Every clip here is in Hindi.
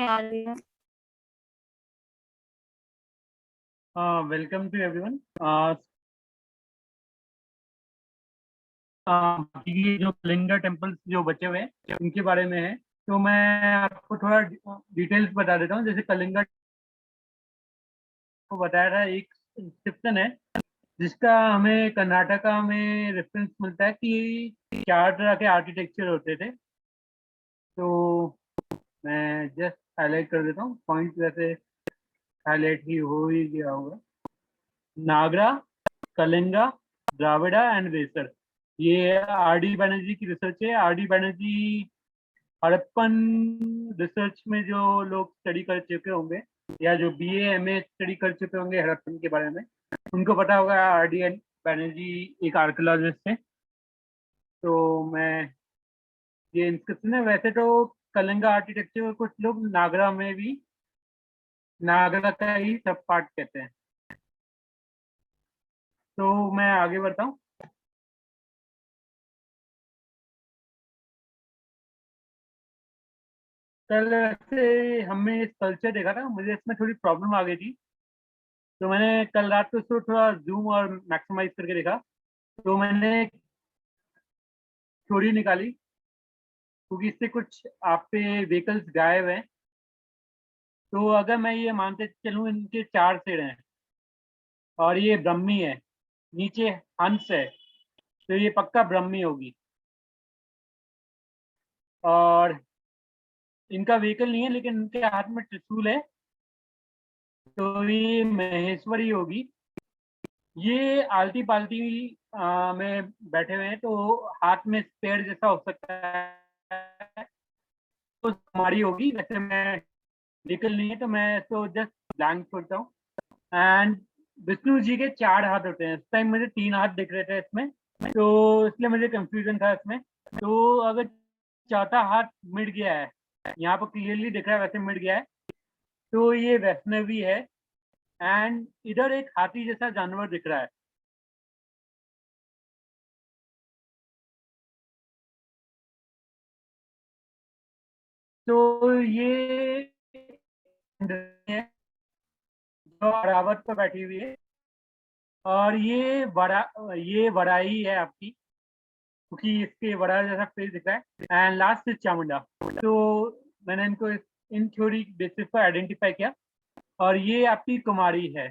आ रही है। Welcome to everyone. ये जो कलिंगा टेम्पल्स जो बचे हुए हैं उनके बारे में है। तो मैं आपको थोड़ा डिटेल्स बता देता हूँ। जैसे कलिंगा को बताया था, एक इंस्क्रिप्शन है जिसका हमें कर्नाटका में रेफरेंस मिलता है कि 4 तरह के आर्किटेक्चर होते थे। तो मैं जस्ट हाईलाइट कर देता हूँ, पॉइंट वैसे हाईलाइट ही गया होगा। नागरा, कलिंगा, द्राविड़ा एंड वेसर। ये आर डी बनर्जी की रिसर्च है। R D Banerjee Harappan research में जो लोग स्टडी कर चुके होंगे या जो बीए एमए स्टडी कर चुके होंगे हड़प्पन के बारे में, उनको पता होगा आर डी बनर्जी एक आर्कियोलॉजिस्ट है। तो मैं ये इंस्क्रिप्शन है। वैसे तो कलिंगा आर्किटेक्चर को कुछ लोग नागरा में भी नागरा का ही सब पार्ट कहते हैं। तो मैं आगे बढ़ता हूँ। कल से हमने कल्चर देखा था, मुझे इसमें थोड़ी प्रॉब्लम आ गई थी। तो मैंने कल रात को इसको थोड़ा जूम और मैक्सिमाइज करके देखा। तो मैंने थ्योरी निकाली, क्योंकि इससे कुछ आप पे व्हीकल्स गायब हैं। तो अगर मैं ये मानते चलूँ इनके 4 सिर हैं और ये ब्रह्मी है, नीचे हंस है, तो ये पक्का ब्रह्मी होगी। और इनका व्हीकल नहीं है लेकिन इनके हाथ में त्रिशूल है, तो ये महेश्वरी होगी। ये आलती पालती में बैठे हुए हैं, तो हाथ में स्पेयर जैसा हो सकता है, तो हमारी होगी। वैसे मैं व्हीकल नहीं है तो मैं तो जस्ट ब्लैंक छोड़ता हूँ। एंड विष्णु जी के 4 हाथ होते हैं। इस टाइम मुझे 3 हाथ दिख रहे थे इसमें, तो इसलिए मुझे कंफ्यूजन था इसमें। तो अगर चौथा हाथ मिट गया है, यहाँ पर क्लियरली दिख रहा है वैसे मिट गया है, तो ये वैष्णवी है। एंड इधर एक हाथी जैसा जानवर दिख रहा है। तो ये है जो अरावत पर बैठी हुई है। और ये वराई है आपकी, क्योंकि इसके वरा जैसा फेस दिख रहा है। And last is Chamunda. तो मैंने इनको इन थ्योरी बेसिस पर आइडेंटिफाई किया। और ये आपकी कुमारी है,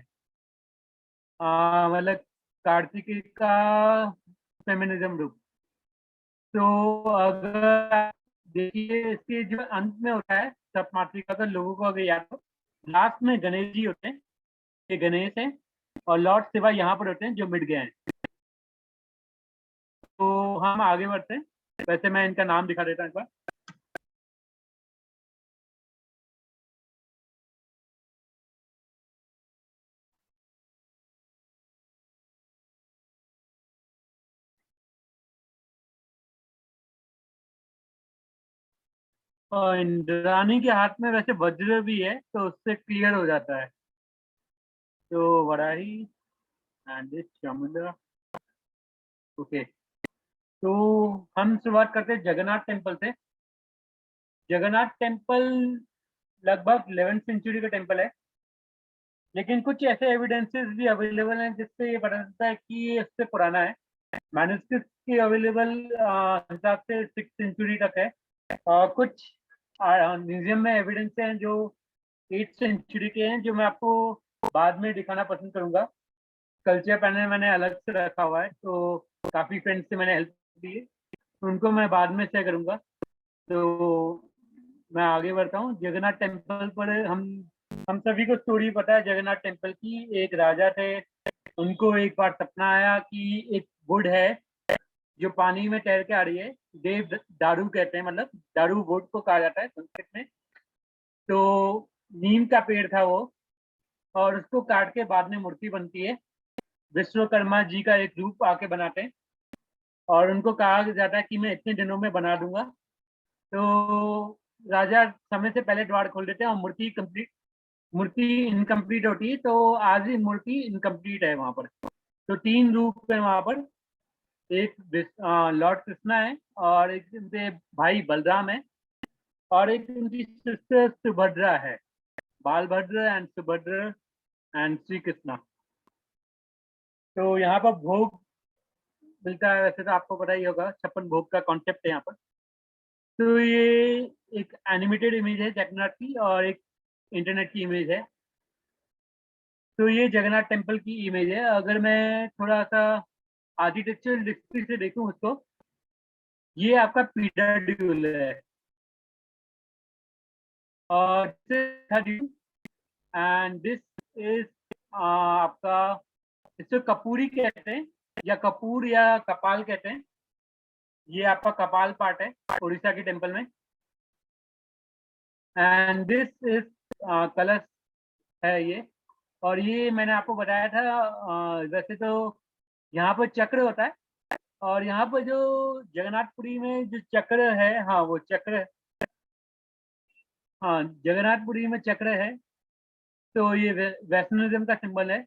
मतलब कार्तिकेय का फेमिनिज्म रूप। तो अगर आप देखिए इसके जो अंत में होता है सब मातृका का, लोगों को अगर याद हो, लास्ट में गणेश जी होते हैं। ये गणेश हैं और लॉर्ड शिवा यहाँ पर होते हैं जो मिट गए हैं। तो हम आगे बढ़ते हैं। वैसे मैं इनका नाम दिखा देता हूँ एक बार। और इंद्राणी के हाथ में वैसे वज्र भी है, तो उससे क्लियर हो जाता है। तो वराही एंड चामुंडा। ओके। तो हम शुरुआत करते हैं जगन्नाथ टेम्पल से। जगन्नाथ टेम्पल लगभग 11वीं सेंचुरी का टेम्पल है, लेकिन कुछ ऐसे एविडेंसेस भी अवेलेबल हैं जिससे ये पता चलता है कि ये इससे पुराना है। मैन्युस्क्रिप्ट की अवेलेबल हिसाब से 6th सेंचुरी तक है। और कुछ म्यूजियम में एविडेंस हैं जो 8th सेंचुरी के हैं, जो मैं आपको बाद में दिखाना पसंद करूंगा। कल्चर पैनल मैंने अलग से रखा हुआ है, तो काफी फ्रेंड्स से मैंने हेल्प ली है, उनको मैं बाद में शेयर करूंगा। तो मैं आगे बढ़ता हूँ। जगन्नाथ टेम्पल पर हम सभी को स्टोरी पता है जगन्नाथ टेम्पल की। एक राजा थे, उनको एक बार सपना आया कि एक वुड है जो पानी में तैर के आ रही है। देव दारू कहते हैं, मतलब दारू वुड को कहा जाता है संस्कृत में। तो नीम का पेड़ था वो, और उसको काट के बाद में मूर्ति बनती है। विश्वकर्मा जी का एक रूप आके बनाते हैं, और उनको कहा जाता है कि मैं इतने दिनों में बना दूंगा। तो राजा समय से पहले द्वार खोल देते हैं और मूर्ति इनकम्प्लीट होती है। तो आज ही मूर्ति इनकम्प्लीट है वहां पर। तो 3 रूप है वहां पर। एक लॉर्ड कृष्णा है, और एक उनके भाई बलराम है, और एक उनकी सिस्टर सुभद्रा है, बालभद्र एंड सुभद्रा एंड श्री कृष्णा। तो यहाँ पर भोग मिलता है, वैसे तो आपको पता ही होगा 56 भोग का कॉन्सेप्ट है यहाँ पर। तो ये एक एनिमेटेड इमेज है जगन्नाथ की और एक इंटरनेट की इमेज है। तो ये जगन्नाथ टेम्पल की इमेज है। अगर मैं थोड़ा सा आर्किटेक्चरल दृष्टि से देखूं उसको, ये आपका पीडर ड्यूल है और एंड दिस इज आपका, इसको कपूरी कहते हैं या कपूर या कपाल कहते हैं। ये आपका कपाल पार्ट है उड़ीसा के टेम्पल में। एंड दिस इज कलश है ये। और ये मैंने आपको बताया था, वैसे तो यहाँ पर चक्र होता है और यहाँ पर जो जगन्नाथपुरी में जो चक्र है, हाँ वो चक्र, हाँ जगन्नाथपुरी में चक्र है। तो ये वैष्णोदेवी का सिंबल है।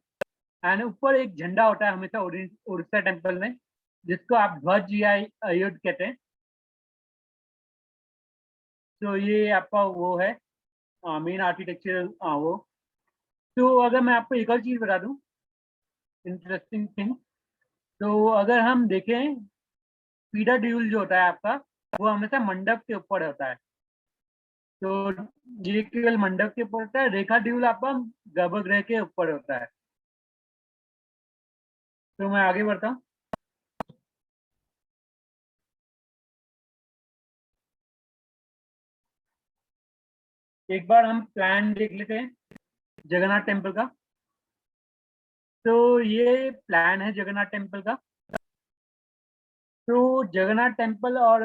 एंड ऊपर एक झंडा होता है हमेशा उड़ीसा टेम्पल में, जिसको आप ध्वज या आयुध कहते हैं। तो ये आपका वो है मेन आर्किटेक्चरल वो। तो अगर मैं आपको एक और चीज बता दूं, इंटरेस्टिंग थिंग, तो अगर हम देखें पीडा ड्यूल जो होता है आपका, वो हमेशा मंडप के ऊपर होता है। तो ये केवल मंडप के ऊपर होता है। रेखा ड्यूल आपका गर्भगृह के ऊपर होता है। तो मैं आगे बढ़ता हूँ। एक बार हम प्लान देख लेते हैं जगन्नाथ टेम्पल का। तो ये प्लान है जगन्नाथ टेम्पल का। तो जगन्नाथ टेम्पल और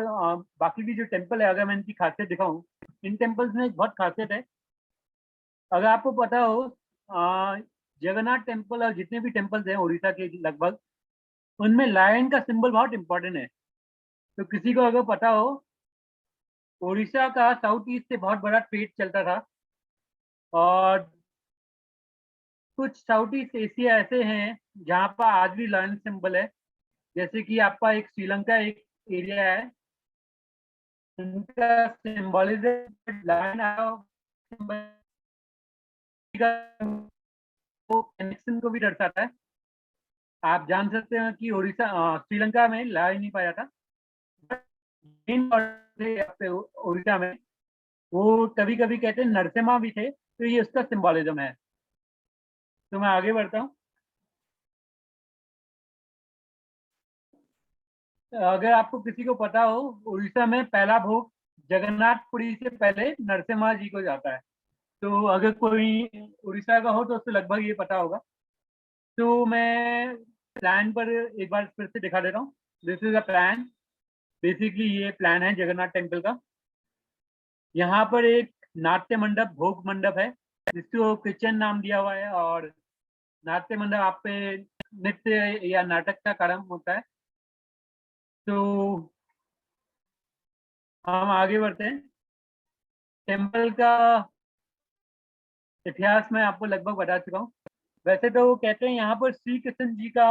बाकी भी जो टेम्पल है, अगर मैं इनकी खासियत दिखाऊं, इन टेम्पल्स में एक बहुत खासियत है। अगर आपको पता हो, अ, जगन्नाथ टेम्पल और जितने भी टेम्पल्स हैं उड़ीसा के लगभग, उनमें लायन का सिंबल बहुत इंपॉर्टेंट है। तो किसी को अगर पता हो, उड़ीसा का साउथ ईस्ट से बहुत बड़ा ट्रेड चलता था और कुछ साउथ ईस्ट एशिया ऐसे हैं जहाँ पर आज भी लायन सिंबल है। जैसे कि आपका एक श्रीलंका एक एरिया है, उनका सिंबलिज्म लायन कनेक्शन को भी दर्शाता है। आप जान सकते हैं कि उड़ीसा श्रीलंका में लायन नहीं पाया था, उड़ीसा में वो कभी कभी कहते हैं नरसिम्हा भी थे। तो ये उसका सिंबलिज्म है। तो मैं आगे बढ़ता हूँ। अगर आपको किसी को पता हो, उड़ीसा में पहला भोग जगन्नाथपुरी से पहले नरसिम्हा जी को जाता है। तो अगर कोई उड़ीसा का हो तो उसको लगभग ये पता होगा। तो मैं प्लान पर एक बार फिर से दिखा देता हूँ। This is a plan. Basically ये प्लान है जगन्नाथ टेम्पल का। यहाँ पर एक नाट्य मंडप, भोग मंडप है, जिसको किचन नाम दिया हुआ है। और नाट्य मंडप आप पे नृत्य या नाटक का कार्यक्रम होता है। तो हम आगे बढ़ते हैं। टेम्पल का इतिहास मैं आपको लगभग बता चुका हूँ। वैसे तो वो कहते हैं यहाँ पर श्री कृष्ण जी का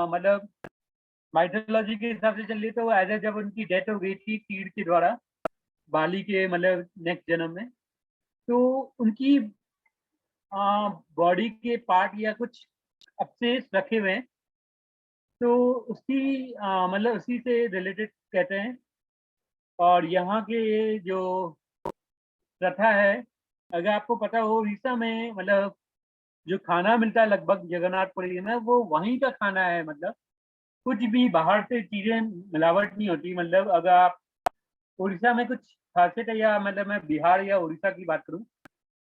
मतलब माइथोलॉजी के हिसाब से चल रही, तो एज ए जब उनकी डेथ हो गई थी तीर के द्वारा, बाली के मतलब नेक्स्ट जन्म में, तो उनकी बॉडी के पार्ट या कुछ अवशेष रखे हुए हैं। तो उसी मतलब उसी से रिलेटेड कहते हैं। और यहाँ के जो प्रथा है, अगर आपको पता हो उड़ीसा में मतलब जो खाना मिलता है लगभग जगन्नाथपुरी में, वो वहीं का खाना है। मतलब कुछ भी बाहर से चीजें मिलावट नहीं होती। मतलब अगर आप उड़ीसा में कुछ खासियत है, या मतलब मैं बिहार या उड़ीसा की बात करूं,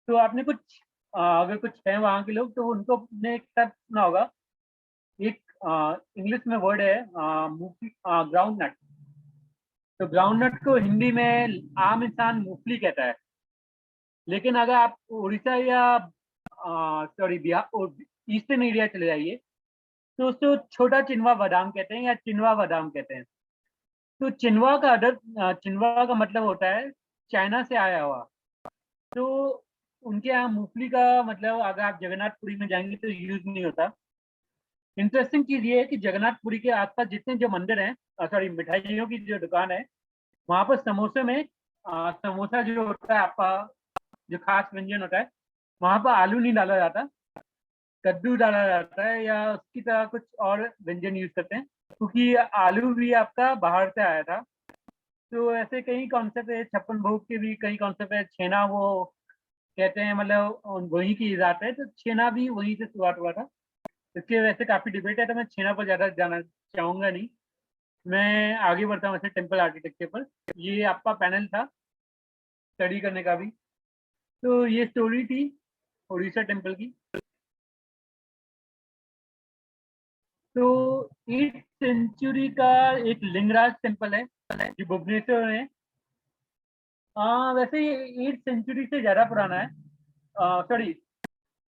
तो आपने कुछ अगर कुछ है वहाँ के लोग, तो उनको ने एक तक सुना होगा। एक इंग्लिश में वर्ड है मूंगफली, ग्राउंड नट। तो ग्राउंड नट को हिंदी में आम इंसान मूंगफली कहता है। लेकिन अगर आप उड़ीसा या सॉरी बिहार ईस्टर्न एरिया चले जाइए, तो उसको छोटा चिनवा बादाम कहते हैं या चिनवा बादाम कहते हैं। तो चिनवा का चिनवा का मतलब होता है चाइना से आया हुआ। तो उनके यहाँ मूंगफली का मतलब अगर आप जगन्नाथपुरी में जाएंगे तो यूज नहीं होता। इंटरेस्टिंग चीज ये है कि जगन्नाथपुरी के आसपास जितने जो मंदिर हैं, सॉरी मिठाइयों की जो दुकान है, वहां पर समोसे में समोसा जो होता है आपका, जो खास व्यंजन होता है, वहां पर आलू नहीं डाला जाता, कद्दू डाला जाता है या उसकी तरह कुछ और व्यंजन यूज करते हैं, क्योंकि आलू भी आपका बाहर से आया था। तो ऐसे कई कॉन्सेप्ट है, छप्पन भोग के भी कई कॉन्सेप्ट है। छेना वो कहते हैं, मतलब वहीं की इजात है, तो छेना भी वहीं से शुरुआत हुआ था। इसके वैसे काफी डिबेट है, तो मैं छेना पर ज्यादा जाना चाहूंगा नहीं। मैं आगे बढ़ता हूँ वैसे टेम्पल आर्किटेक्चर पर। ये आपका पैनल था स्टडी करने का भी। तो ये स्टोरी थी उड़ीसा टेम्पल की। तो 8th सेंचुरी का एक लिंगराज टेम्पल है जो भुवनेश्वर में है। वैसे ये 8th सेंचुरी से ज्यादा पुराना है, सॉरी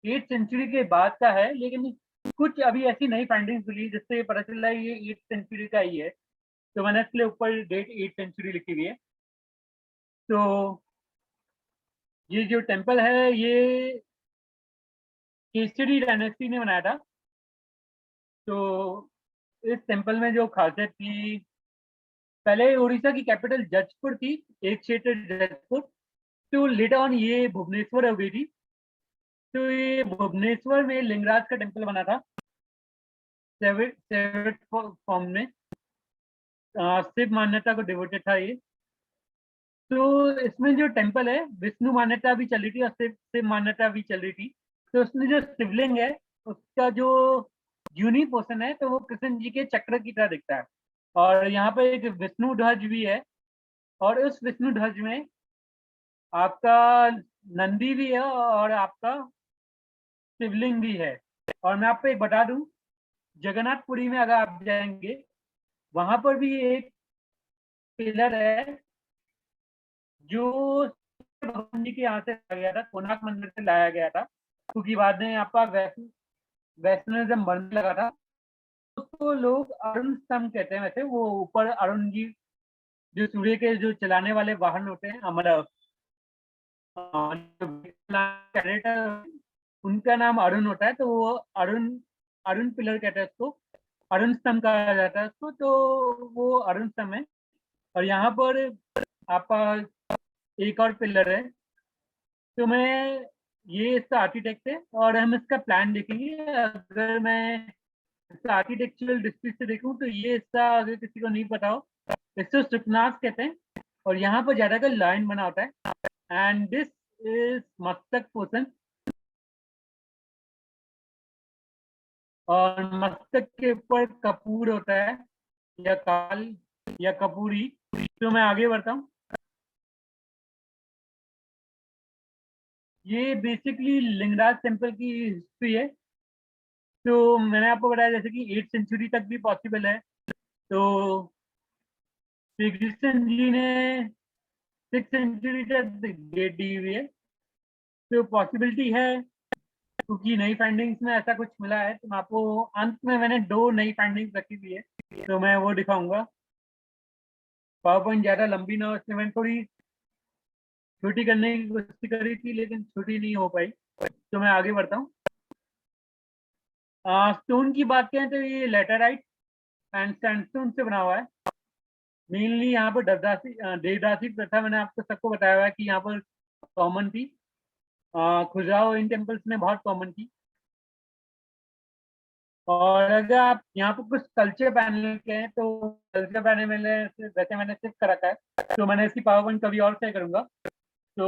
8th सेंचुरी के बाद का है, लेकिन कुछ अभी ऐसी नई फाइंडिंग्स मिली जिससे पता चला है ये 8th सेंचुरी का ही है। तो मैंने इसलिए ऊपर डेट 8th सेंचुरी लिखी हुई है। तो ये जो टेम्पल है ये केसरी डायनेस्टी ने बनाया था। तो इस टेम्पल में जो खासियत थी, पहले उड़ीसा की कैपिटल जजपुर थी, एक क्षेत्र जजपुर। तो लेटर ऑन ये भुवनेश्वर हो गई थी। तो ये भुवनेश्वर में लिंगराज का टेम्पल बना था, सेवेट फॉर्म में। शिव मान्यता को डिवोटेड था ये। तो इसमें जो टेम्पल है, विष्णु मान्यता भी चल रही थी और शिव शिव मान्यता भी चल रही थी। तो उसमें जो शिवलिंग है, उसका जो यूनिक पोर्शन है, तो वो कृष्ण जी के चक्र की तरह दिखता है। और यहाँ पर एक विष्णु ध्वज भी है, और उस विष्णु ध्वज में आपका नंदी भी है और आपका शिवलिंग भी है। और मैं आपको एक बता दूं, जगन्नाथपुरी में अगर आप जाएंगे, वहां पर भी एक पिलर है जो भगवान जी के यहाँ से लाया गया था, कोणार्क मंदिर से लाया गया था, क्योंकि बाद में आपका वैष्णविज्म बढ़ने लगा था। उसको लोग अरुण स्तंभ कहते हैं। वैसे वो ऊपर अरुण जी, जो सूर्य के जो चलाने वाले वाहन होते हैं, हमारा कैरेक्टर, उनका नाम अरुण होता है। तो वो अरुण अरुण पिलर कहते हैं उसको, अरुण स्तंभ कहा जाता है उसको। तो वो अरुण स्तंभ है। और यहाँ पर आपका एक और पिलर है। तो मैं, ये इसका आर्किटेक्ट है और हम इसका प्लान देखेंगे। अगर मैं इसका आर्किटेक्चरल दृष्टि से देखूं, तो ये इसका, अगर किसी को नहीं पता हो, इसको सुखनाथ कहते हैं। और यहाँ पर ज्यादातर लाइन बना होता है। एंड दिस इज मस्तक पोषण। और मस्तक के ऊपर कपूर होता है, या काल, या कपूरी। तो मैं आगे बढ़ता हूँ। ये बेसिकली लिंगराज टेम्पल की हिस्ट्री है। तो मैंने आपको बताया जैसे कि 8th सेंचुरी तक भी पॉसिबल है। तो श्री कृष्ण जी ने 6th सेंचुरी तक डेट दी हुई है। तो पॉसिबिलिटी है, क्योंकि नई फाइंडिंग्स में ऐसा कुछ मिला है। तो मैं आपको अंत में, मैंने 2 नई फाइंडिंग्स रखी हुई है, तो मैं वो दिखाऊंगा। पावर पॉइंट ज्यादा लंबी ना हो, इसलिए मैंने थोड़ी छोटी करने की कोशिश करी थी, लेकिन छोटी नहीं हो पाई। तो मैं आगे बढ़ता हूँ। स्टोन की बात करें तो ये लेटराइट एंड सैंडस्टोन से बना हुआ है। मेनली यहाँ पर देवदासी प्रथा, मैंने आपको सबको बताया हुआ है कि यहाँ पर कॉमन थी। खजुराहो इन टेम्पल्स में बहुत कॉमन थी। और अगर आप यहाँ पर कुछ कल्चर पैनल के हैं, तो कल्चर पैनल मैंने वैसे मैंने सिर्फ कर रखा है, तो मैंने इसकी पावर पॉइंट कभी और शेयर करूंगा। तो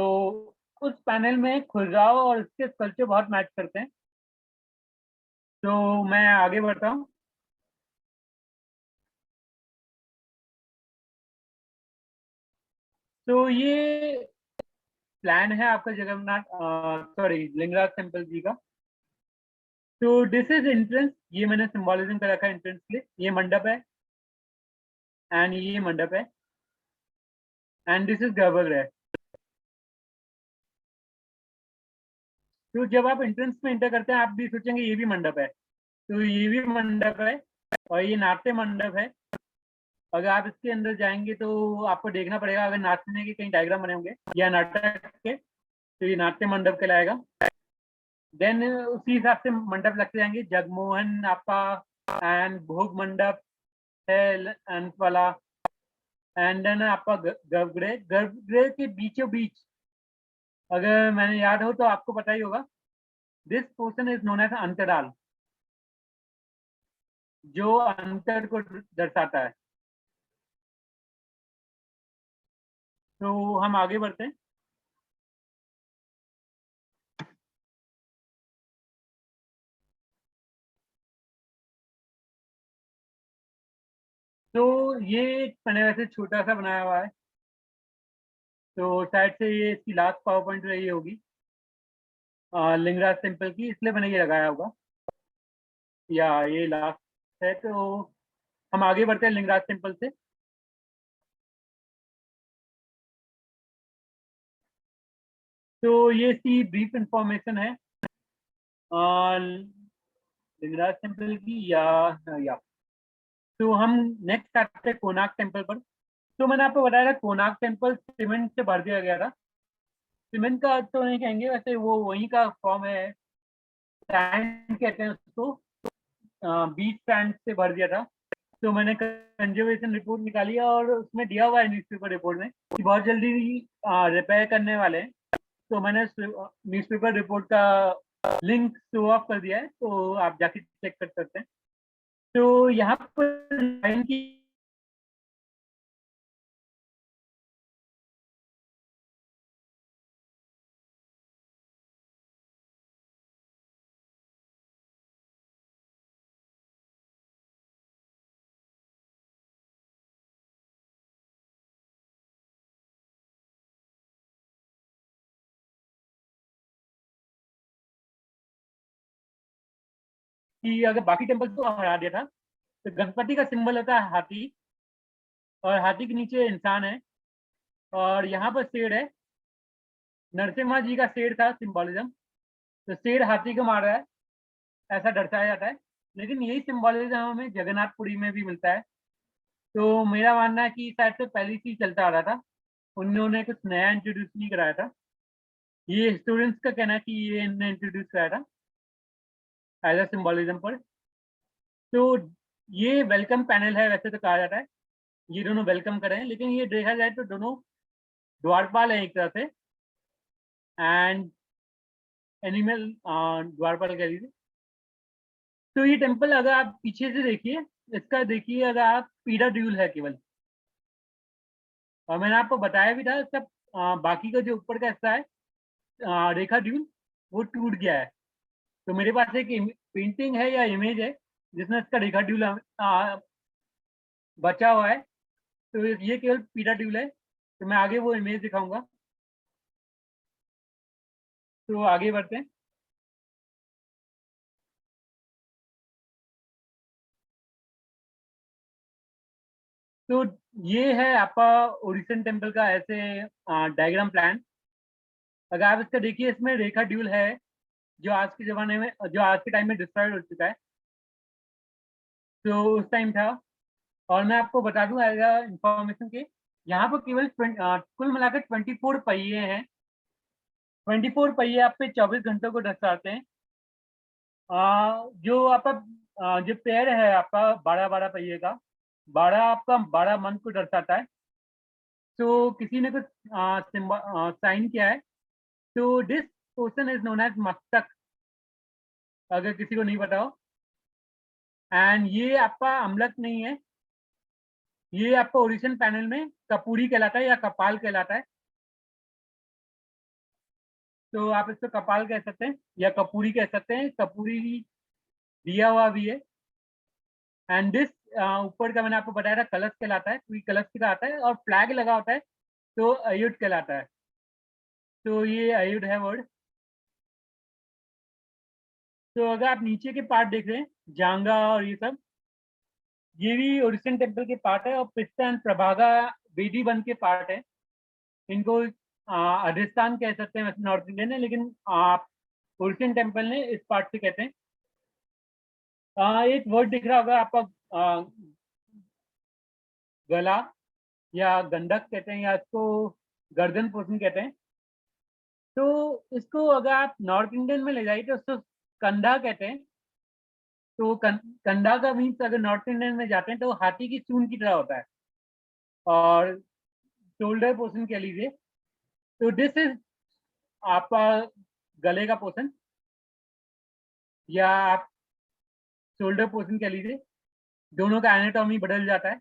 उस पैनल में खजुराहो और इसके कल्चर बहुत मैच करते हैं। तो मैं आगे बढ़ता हूँ। तो ये प्लान है आपका जगन्नाथ, सॉरी लिंगराज टेम्पल जी का। तो दिस इज एंट्रेंस, ये मैंने सिंबोलिज्म कर रखा है एंट्रेंस के लिए। ये मंडप है, एंड ये मंडप है, एंड दिस इज गर्भगृह। तो जब आप एंट्रेंस में एंटर करते हैं, आप भी सोचेंगे ये भी मंडप है। तो ये भी मंडप है, और ये नाट्य मंडप है। अगर आप इसके अंदर जाएंगे तो आपको देखना पड़ेगा, अगर नाचने के कहीं डायग्राम बने होंगे या नाटक के, तो ये नाट्य मंडप कहलाएगा। देन उसी हिसाब से मंडप लगते जाएंगे, जगमोहन आपका, एंड भोग मंडप है, एंड वाला, एंड देन आपका गर्भगृह, गर्भगृह के बीचों बीच, अगर मैंने याद हो तो आपको पता ही होगा, this portion is known as antaral, जो अंतर को दर्शाता है। तो हम आगे बढ़ते हैं। तो ये मैंने वैसे छोटा सा बनाया हुआ है, तो शायद से ये इसकी लास्ट पावर पॉइंट रही होगी लिंगराज टेम्पल की, इसलिए मैंने ये लगाया होगा, या ये लास्ट है। तो हम आगे बढ़ते हैं लिंगराज टेम्पल से। तो ये इसकी ब्रीफ इंफॉर्मेशन है लिंगराज टेम्पल की, या तो हम नेक्स्ट आते हैं कोणार्क टेम्पल पर। तो मैंने आपको बताया था कोणार्क टेम्पल सीमेंट से भर दिया गया था। सीमेंट का तो नहीं कहेंगे, वैसे वो वहीं का फॉर्म है, सैंड कहते हैं उसको, बीच सैंड से भर दिया था। तो मैंने कंजर्वेशन रिपोर्ट निकाली है और उसमें दिया हुआ है न्यूज़पेपर रिपोर्ट में कि बहुत जल्दी रिपेयर करने वाले हैं। तो मैंने न्यूज़पेपर रिपोर्ट का लिंक शो ऑफ कर दिया है, तो आप जाके चेक कर सकते हैं। तो यहाँ पर लाइन की कि अगर बाकी टेम्पल को हरा दिया था, तो गणपति का सिंबल होता है हाथी, और हाथी के नीचे इंसान है, और यहाँ पर शेर है। नरसिम्हा जी का शेर था सिंबोलिज्म, तो शेर हाथी को मार रहा है, ऐसा दर्शाया जाता है। लेकिन यही सिंबोलिज्म हमें जगन्नाथपुरी में भी मिलता है। तो मेरा मानना है कि शायद से पहले से ही चलता आ रहा था, उन्होंने कुछ नया इंट्रोड्यूस नहीं कराया था। ये स्टूडेंट्स का कहना है कि ये इन्होंने इंट्रोड्यूस कराया था एज अ सिंबोलिज्म पर। तो ये वेलकम पैनल है वैसे तो कहा जाता है, ये दोनों वेलकम करें, लेकिन ये देखा जाए तो दोनों द्वारपाल है एक तरह से, एंड एनिमल द्वारपाल कह लीजिए। तो ये टेम्पल अगर आप पीछे से देखिए, इसका देखिए, अगर आप पीडा ड्यूल है केवल, और मैंने आपको बताया भी था इसका बाकी का जो ऊपर का हिस्सा है रेखा ड्यूल, वो टूट गया है। तो मेरे पास एक पेंटिंग है या इमेज है जिसमें इसका रेखा ड्यूल बचा हुआ है। तो ये केवल पीडा ड्यूल है, तो मैं आगे वो इमेज दिखाऊंगा। तो आगे बढ़ते हैं। तो ये है आपका ओरिसन टेम्पल का ऐसे डायग्राम प्लान। अगर आप इसका देखिए, इसमें रेखा ड्यूल है, जो आज के जमाने में, जो आज के टाइम में डिस्ट्रॉयड हो चुका है, तो उस टाइम था। और मैं आपको बता दूं एज इंफॉर्मेशन के, यहाँ पर केवल कुल मिलाकर 24 पहिए हैं। 24 पहिए आप पे 24 घंटों को दर्शाते हैं। जो आपका जो पेड़ है आपका 12 12 पहिए का, 12 आपका 12 मंथ को दर्शाता है। तो किसी ने कुछ साइन किया है। तो this portion is known as मस्तक, अगर किसी को नहीं पता हो। एंड ये आपका अमलक नहीं है, ये आपका ओरिजिन पैनल में कपूरी कहलाता है या कपाल कहलाता है। तो आप इसको कपाल कह सकते हैं या कपूरी कह सकते हैं, कपूरी दिया हुआ भी है। एंड दिस ऊपर का मैंने आपको बताया था कलश कहलाता है, क्योंकि कलश का आता है और फ्लैग लगा होता है, तो अयुध कहलाता है। तो ये अयुध है वर्ड। तो अगर आप नीचे के पार्ट देख रहे हैं, जांगा और ये सब, ये भी ओरिजिन टेम्पल के पार्ट है, और पिस्ता एंड प्रभागा वेदी वन के पार्ट है। इनको अधिष्ठान कह सकते हैं, वैसे नॉर्थ इंडियन है, लेकिन आप ओरिजिन टेम्पल ने इस पार्ट से कहते हैं। एक वर्ड दिख रहा होगा आपका, आ, गला, या गंडक कहते हैं, या इसको गर्दन पोषण कहते हैं। तो इसको अगर आप नॉर्थ इंडियन में ले जाइए तो उसको कंधा कहते हैं। तो कंधा का मीन्स अगर नॉर्थ इंडियन में जाते हैं तो हाथी की सूंड की तरह होता है। और शोल्डर पोर्शन कह लीजिए, तो दिस इज आपका गले का पोर्शन, या आप शोल्डर पोर्शन कह लीजिए, दोनों का एनाटॉमी बदल जाता है।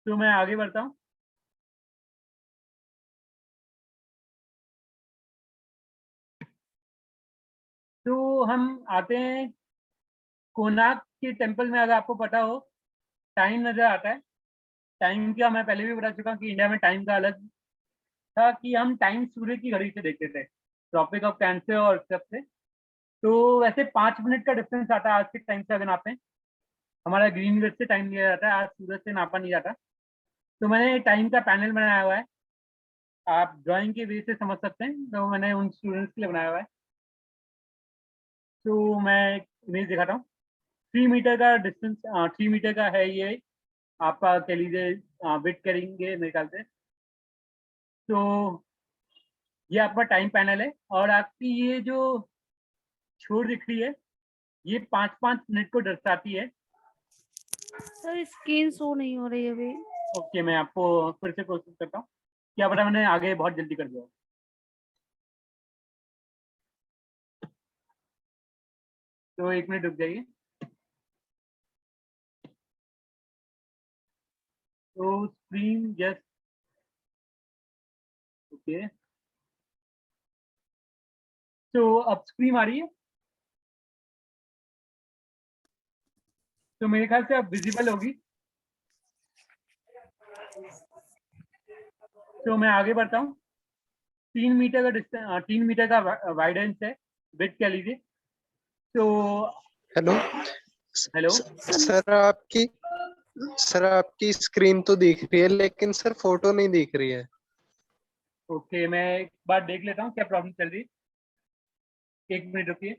तो मैं आगे बढ़ता हूँ। तो हम आते हैं कोणार्क के टेम्पल में। अगर आपको पता हो, टाइम नजर आता है। टाइम का मैं पहले भी बता चुका हूँ कि इंडिया में टाइम का अलग था, कि हम टाइम सूर्य की घड़ी से देखते थे, ट्रॉपिक ऑफ कैंसर और सब से। तो वैसे 5 मिनट का डिफरेंस आता है आज के टाइम से अगर नापें। हमारा ग्रीन से टाइम लिया जाता है, आज सूरज से नापा नहीं जाता। तो मैंने टाइम का पैनल बनाया हुआ है, आप ड्राइंग के वे से समझ सकते हैं, तो मैंने उन स्टूडेंट्स के लिए बनाया हुआ है। तो मैं इमेज दिखाता हूँ। 3 मीटर का डिस्टेंस, 3 मीटर का है ये, आपका कह लीजिए वेट करेंगे मेरे ख्याल से। तो ये आपका टाइम पैनल है, और आपकी ये जो छोर दिख रही है, ये 5-5 मिनट को दर्शाती है। सर स्क्रीन शो नहीं हो रही अभी। ओके, मैं आपको फिर से कोशिश करता हूँ, क्या पता मैंने आगे बहुत जल्दी कर दिया। तो 1 मिनट रुक जाइए। तो स्क्रीन जस्ट, ओके, तो अब स्क्रीन आ रही है, तो मेरे ख्याल से अब विजिबल होगी। तो मैं आगे बढ़ता हूँ। 3 मीटर का डिस्टेंस, 3 मीटर का वाइडेंस है, विड्थ कह लीजिए। तो हेलो हेलो, सर आपकी स्क्रीन तो दिख रही है लेकिन सर फोटो नहीं दिख रही है। ओके, मैं एक बार देख लेता हूँ क्या प्रॉब्लम चल रही है। 1 मिनट रुकिए।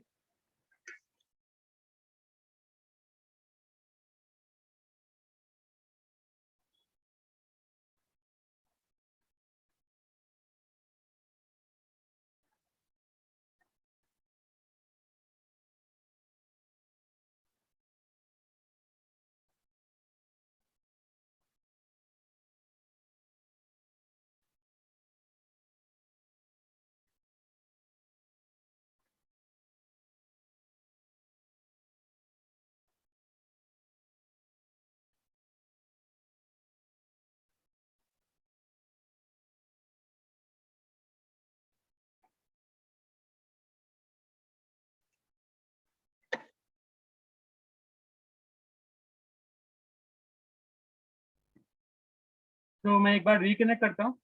तो मैं एक बार रिकनेक्ट करता हूँ।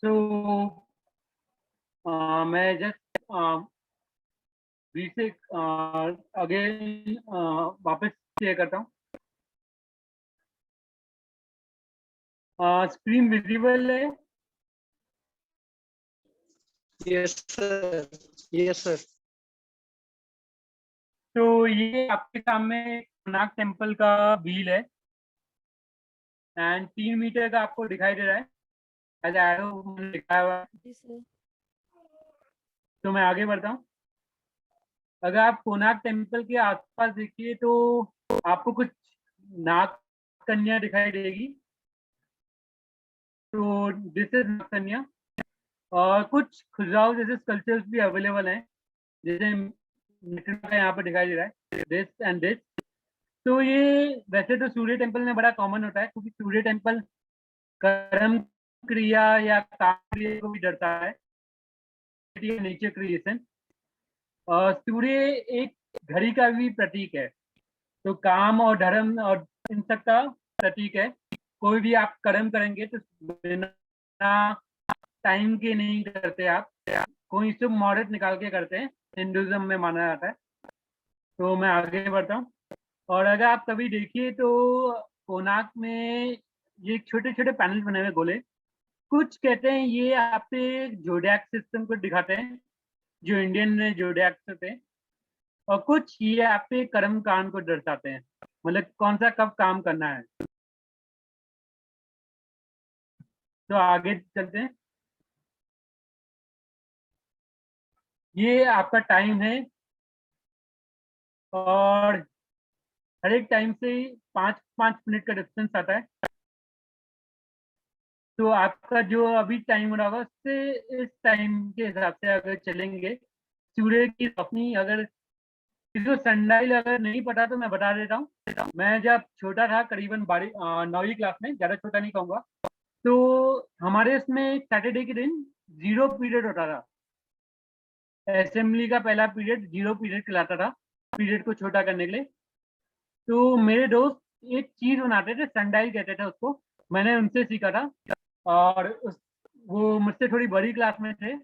तो मैं जस्ट से अगेन वापस शेयर करता हूँ। स्क्रीन विजिबल है। Yes sir, yes sir. तो ये आपके सामने कोणार्क टेम्पल का व्हील है, एंड 3 मीटर का आपको दिखाई दे रहा है, एज एरो लिखा हुआ है। जी सर। तो मैं आगे बढ़ता हूँ। अगर आप कोणार्क टेम्पल के आसपास देखिए, तो आपको कुछ नाग कन्या दिखाई देगी। तो दिस इज नाग कन्या, और कुछ खजुराहो जैसे स्कल्पचर्स भी अवेलेबल हैं, जैसे मिट्टी का यहाँ पर दिखाई दे रहा है, दिस एंड दिस। तो ये वैसे तो सूर्य टेम्पल में बड़ा कॉमन होता है, क्योंकि सूर्य टेम्पल कर्म क्रिया या काम क्रिया को भी दर्शाता है। Nature creation. सूर्य एक घड़ी का भी प्रतीक है, तो काम और धर्म और इन सब का प्रतीक है। कोई भी आप कर्म करेंगे तो बिना टाइम के नहीं करते आप, कोई शुभ मुहूर्त निकाल के करते हैं, हिंदुज्म में माना जाता है। तो मैं आगे बढ़ता हूँ। और अगर आप कभी देखिए तो कोणार्क में ये छोटे छोटे पैनल बने हुए गोले, कुछ कहते हैं ये आपके जोडियाक सिस्टम को दिखाते हैं, जो इंडियन जोडियाक थे, और कुछ ये आपके कर्म कांड को दर्शाते हैं, मतलब कौन सा कब काम करना है। तो आगे चलते हैं। ये आपका टाइम है, और हर एक टाइम से 5-5 मिनट का डिफरेंस आता है। तो आपका जो अभी टाइम हो रहा होगा उससे इस टाइम के हिसाब से अगर चलेंगे, सूर्य की रोशनी, अगर किसी को सनलाइट अगर नहीं पता तो मैं बता देता हूँ। मैं जब छोटा था, करीबन 9वीं क्लास में, ज़्यादा छोटा नहीं कहूँगा, तो हमारे इसमें सैटरडे के दिन 0 पीरियड होता था। असेंबली का पहला पीरियड 0 पीरियड कहलाता था, पीरियड को छोटा करने के लिए। तो मेरे दोस्त एक चीज बनाते थे, सनडाइल कहते थे उसको, मैंने उनसे सीखा था। और वो मुझसे थोड़ी बड़ी क्लास में थे,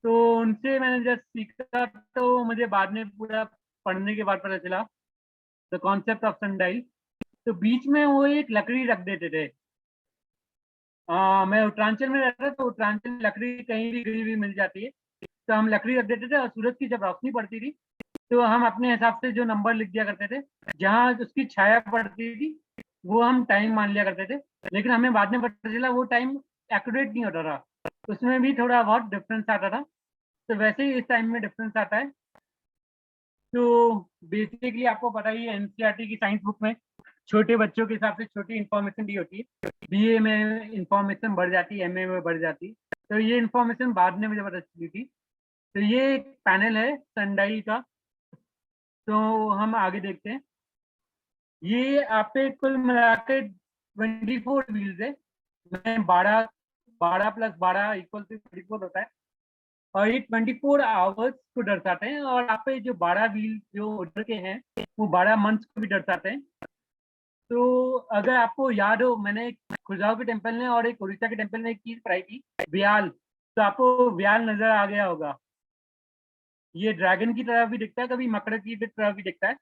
तो उनसे मैंने जब सीखा तो मुझे बाद में पूरा पढ़ने के बाद पता चला द कॉन्सेप्ट ऑफ सनडाइल। तो बीच में वो एक लकड़ी रख देते थे। मैं उत्तरांचल में रहता था, तो उत्तरांचल में लकड़ी कहीं भी गई हुई मिल जाती है, तो हम लकड़ी रख देते थे, और सूरज की जब रोशनी पड़ती थी तो हम अपने हिसाब से जो नंबर लिख दिया करते थे, जहाँ उसकी छाया पड़ती थी वो हम टाइम मान लिया करते थे। लेकिन हमें बाद में पता चला वो टाइम एक्यूरेट नहीं होता था, उसमें भी थोड़ा बहुत डिफरेंस आता था। तो वैसे ही इस टाइम में डिफरेंस आता है। तो बेसिकली आपको पता ही है, एनसीईआरटी की साइंस बुक में छोटे बच्चों के हिसाब से छोटी इंफॉर्मेशन दी होती है। बीए में इंफॉर्मेशन बढ़ जाती है, एमए में बढ़ जाती है, तो ये इंफॉर्मेशन बाद में मुझे पता चली थी। तो ये एक पैनल है सनडाइल का। तो हम आगे देखते हैं। ये आप पे कुल मिलाकर 24 व्हील्स है, में 12 + 12 = 24 होता है, और ये 24 आवर्स को दर्शाते हैं। और आप पे जो 12 व्हील जो उधर के हैं वो 12 मंथ्स को भी दर्शाते हैं। तो अगर आपको याद हो, मैंने खुजाऊ के टेम्पल में और एक उड़ीसा के टेम्पल में एक चीज पढ़ाई थी, व्याल। तो आपको व्याल नजर आ गया होगा, ये ड्रैगन की तरह भी दिखता है, कभी मकर की तरह भी दिखता है।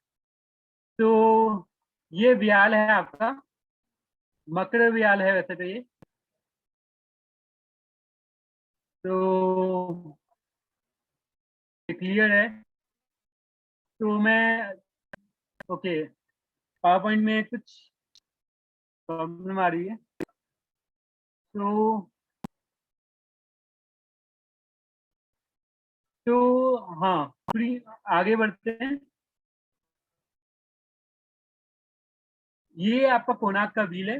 तो ये व्याल है आपका, मकर व्याल है वैसे तो ये। तो क्लियर है। तो मैं ओके, पावर पॉइंट में कुछ प्रॉब्लम आ रही है, तो हाँ, आगे बढ़ते हैं। ये आपका कोणार्क का व्हील है,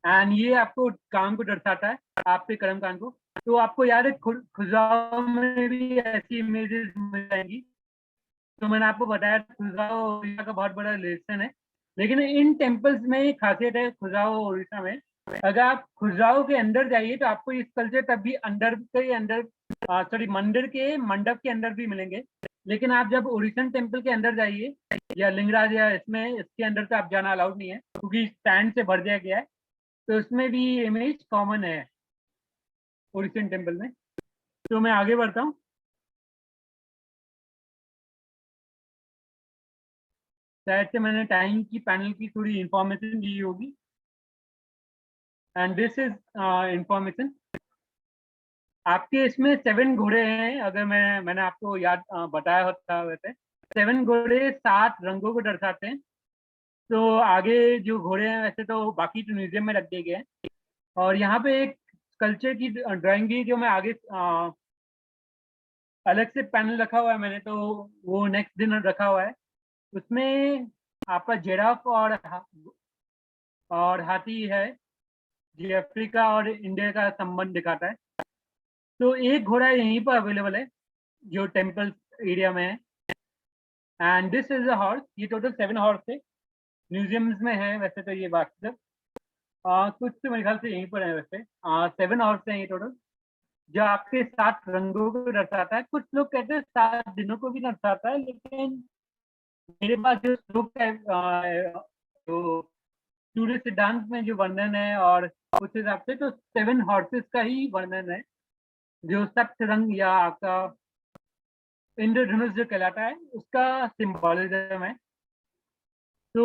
एंड ये आपको काम को दर्शाता है, आपके कर्म कांड को। तो आपको याद है खुजाओ में भी ऐसी इमेजेस मिल जाएंगी। तो मैंने आपको बताया खुजाओ उड़ीसा का बहुत बड़ा रिलेशन है, लेकिन इन टेम्पल्स में एक खासियत है खुजाओ उड़ीसा में। अगर आप खुजाओ के अंदर जाइए तो आपको इस कल्चर तब भी अंदर के अंदर, सॉरी, मंदिर के मंडप के अंदर भी मिलेंगे। लेकिन आप जब उड़ीसन टेम्पल के अंदर जाइए, या लिंगराज या इसमें, इसके अंदर तो आप जाना अलाउड नहीं है क्योंकि स्टैंड से भर दिया गया है। तो इसमें भी इमेज कॉमन है उड़ीसन टेम्पल में। तो मैं आगे बढ़ता हूँ। शायद से मैंने टाइम की पैनल की थोड़ी इंफॉर्मेशन दी होगी, एंड दिस इज इंफॉर्मेशन। आपके इसमें 7 घोड़े हैं, अगर मैंने आपको याद बताया होता वैसे। 7 घोड़े 7 रंगों को दर्शाते हैं। तो आगे जो घोड़े हैं वैसे तो बाकी तो म्यूजियम में रख दिए गए हैं, और यहाँ पे एक कल्चर की ड्राइंग भी जो मैं आगे अलग से पैनल रखा हुआ है मैंने, तो वो नेक्स्ट दिन रखा हुआ है। उसमें आपका जिराफ और हाथी है, जो अफ्रीका और इंडिया का संबंध दिखाता है। तो एक घोड़ा यहीं पर अवेलेबल है जो टेम्पल एरिया में है, and this is a horse. ये टोटल 7 हॉर्स है, म्यूजियम्स में है वैसे तो ये बात सब। कुछ तो मेरे ख्याल से यहीं पर है वैसे। 7 हॉर्स है ये टोटल, जो आपके 7 रंगों को दर्शाता है। कुछ लोग कहते हैं 7 दिनों को भी दर्शाता है, लेकिन मेरे पास जो श्लोक है, जो सूर्य सिद्धांत में जो वर्णन है, और उस हिसाब से तो 7 हॉर्सेस का ही वर्णन है, जो सप्तरंग या आपका इंद्रधनुष जो कहलाता है, उसका सिंबोलिज्म है। तो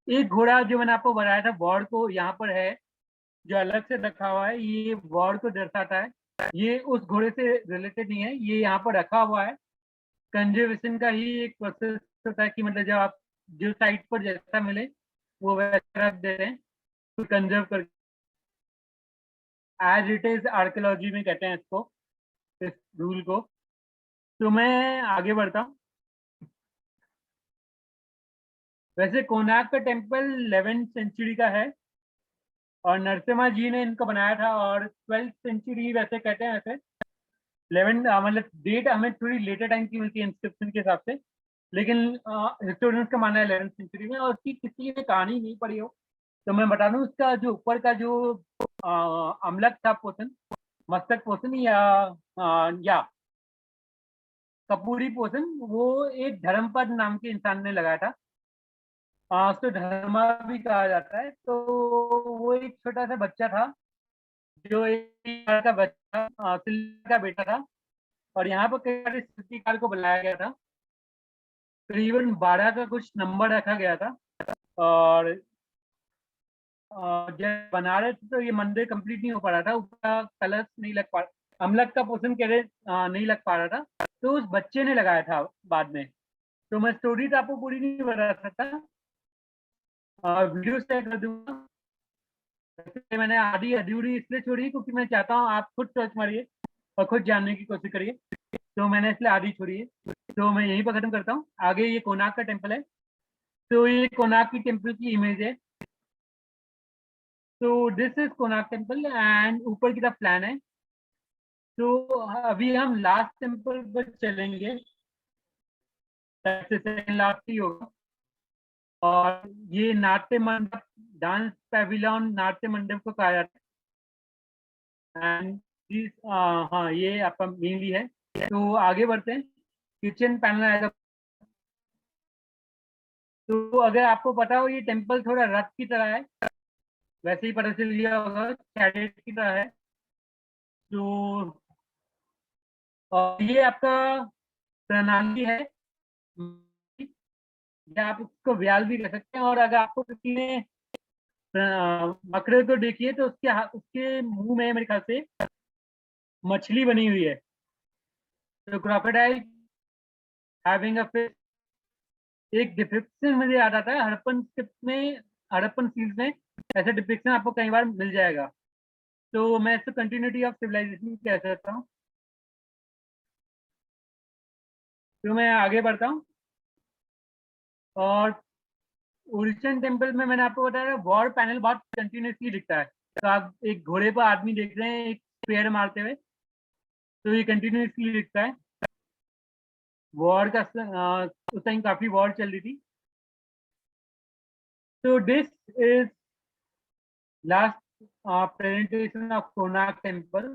एक घोड़ा जो मैंने आपको बताया था वॉर को, यहाँ पर है, जो अलग से रखा हुआ है, ये वॉर को दर्शाता है। ये उस घोड़े से रिलेटेड नहीं है, ये यहाँ पर रखा हुआ है। कंजर्वेशन का ही एक प्रोसेस होता है कि मतलब जब आप जो साइट पर जैसा मिले वो वैसा रख दे रहे हैं, तो कंजर्व कर, एज इट इज आर्कियोलॉजी में कहते हैं इसको, इस रूल को। तो मैं आगे बढ़ता हूँ। वैसे कोणार्क का टेम्पल 11th सेंचुरी का है, और नरसिम्हा जी ने इनको बनाया था, और 12th सेंचुरी वैसे कहते हैं। वैसे 11 मतलब डेट हमें थोड़ी लेटर टाइम की मिलती है इंस्क्रिप्शन के हिसाब से, लेकिन हिस्टोरियंस का मानना है 11th सेंचुरी में। और उसकी किसी ने कहानी नहीं पढ़ी हो तो मैं बता दूं, उसका जो ऊपर का जो अमलक था पोषण, मस्तक पोषण या कपूरी पोषण, वो एक धर्मपद नाम के इंसान ने लगाया था। उसको धर्मा भी कहा जाता है। तो वो एक छोटा सा बच्चा था, जो एक का बच्चा, सिल्ला का बेटा था, और यहाँ पर कई सारे शिल्पकार को बुलाया गया था। करीबन 12 का कुछ नंबर रखा गया था, और जब बना रहे थे तो ये मंदिर कंप्लीट नहीं हो पा रहा था, उसका कलश नहीं लग पा, अमलक का पोषण कह रहे नहीं लग पा रहा था, तो उस बच्चे ने लगाया था बाद में। तो मैं स्टोरी तो आपको पूरी नहीं बता सकता, वीडियो शेयर कर दूंगा। वैसे मैंने आधी अधूरी इसलिए छोड़ी क्योंकि मैं चाहता हूँ आप खुद सर्च मारिए और खुद जानने की कोशिश करिए, तो मैंने इसलिए आधी छोड़ी है। तो मैं यहीं पर खत्म करता हूँ। आगे ये कोणार्क का टेम्पल है, तो ये कोणार्क की टेम्पल की इमेज है। तो this is Konark temple, and ऊपर की तरफ प्लान है। तो अभी हम लास्ट टेम्पल पर चलेंगे, सेकंड लास्ट ही होगा। और ये नाट्य मंडप, डांस पैविलियन नाट्य मंडप को कहा जाता है। एंड हाँ, ये आपका मेनली है। तो आगे बढ़ते हैं। किचन पैनल आएगा। तो अगर आपको पता हो ये टेम्पल थोड़ा रथ की तरह है, वैसे ही पता चल गया होगा, चैरियट की तरह है। तो और ये आपका प्रणाली है, या आप इसको व्याल भी कह सकते हैं। और अगर आपको किसी ने मकड़े को देखिए तो उसके मुंह में मेरे ख्याल से मछली बनी हुई है। तो क्रोकोडाइल हैविंग अ फिश, एक डिपिक्शन मुझे याद आता है हड़प्पन स्क्रिप्ट में, हड़प्पन सील्स में ऐसा डिपिक्शन आपको कई बार मिल जाएगा। तो मैं इसको कंटिन्यूटी ऑफ सिविलाइजेशन कह सकता हूँ। तो मैं आगे बढ़ता हूँ। और ओरिजिन टेम्पल में मैंने आपको बताया वॉर पैनल बहुत कंटिन्यूसली दिखता है। तो आप एक घोड़े पर आदमी देख रहे हैं एक पेड़ मारते हुए, तो ये कंटिन्यूसली दिखता है। वॉर का उस टाइम काफी वॉर चल रही थी। तो this is last presentation of Konark temple.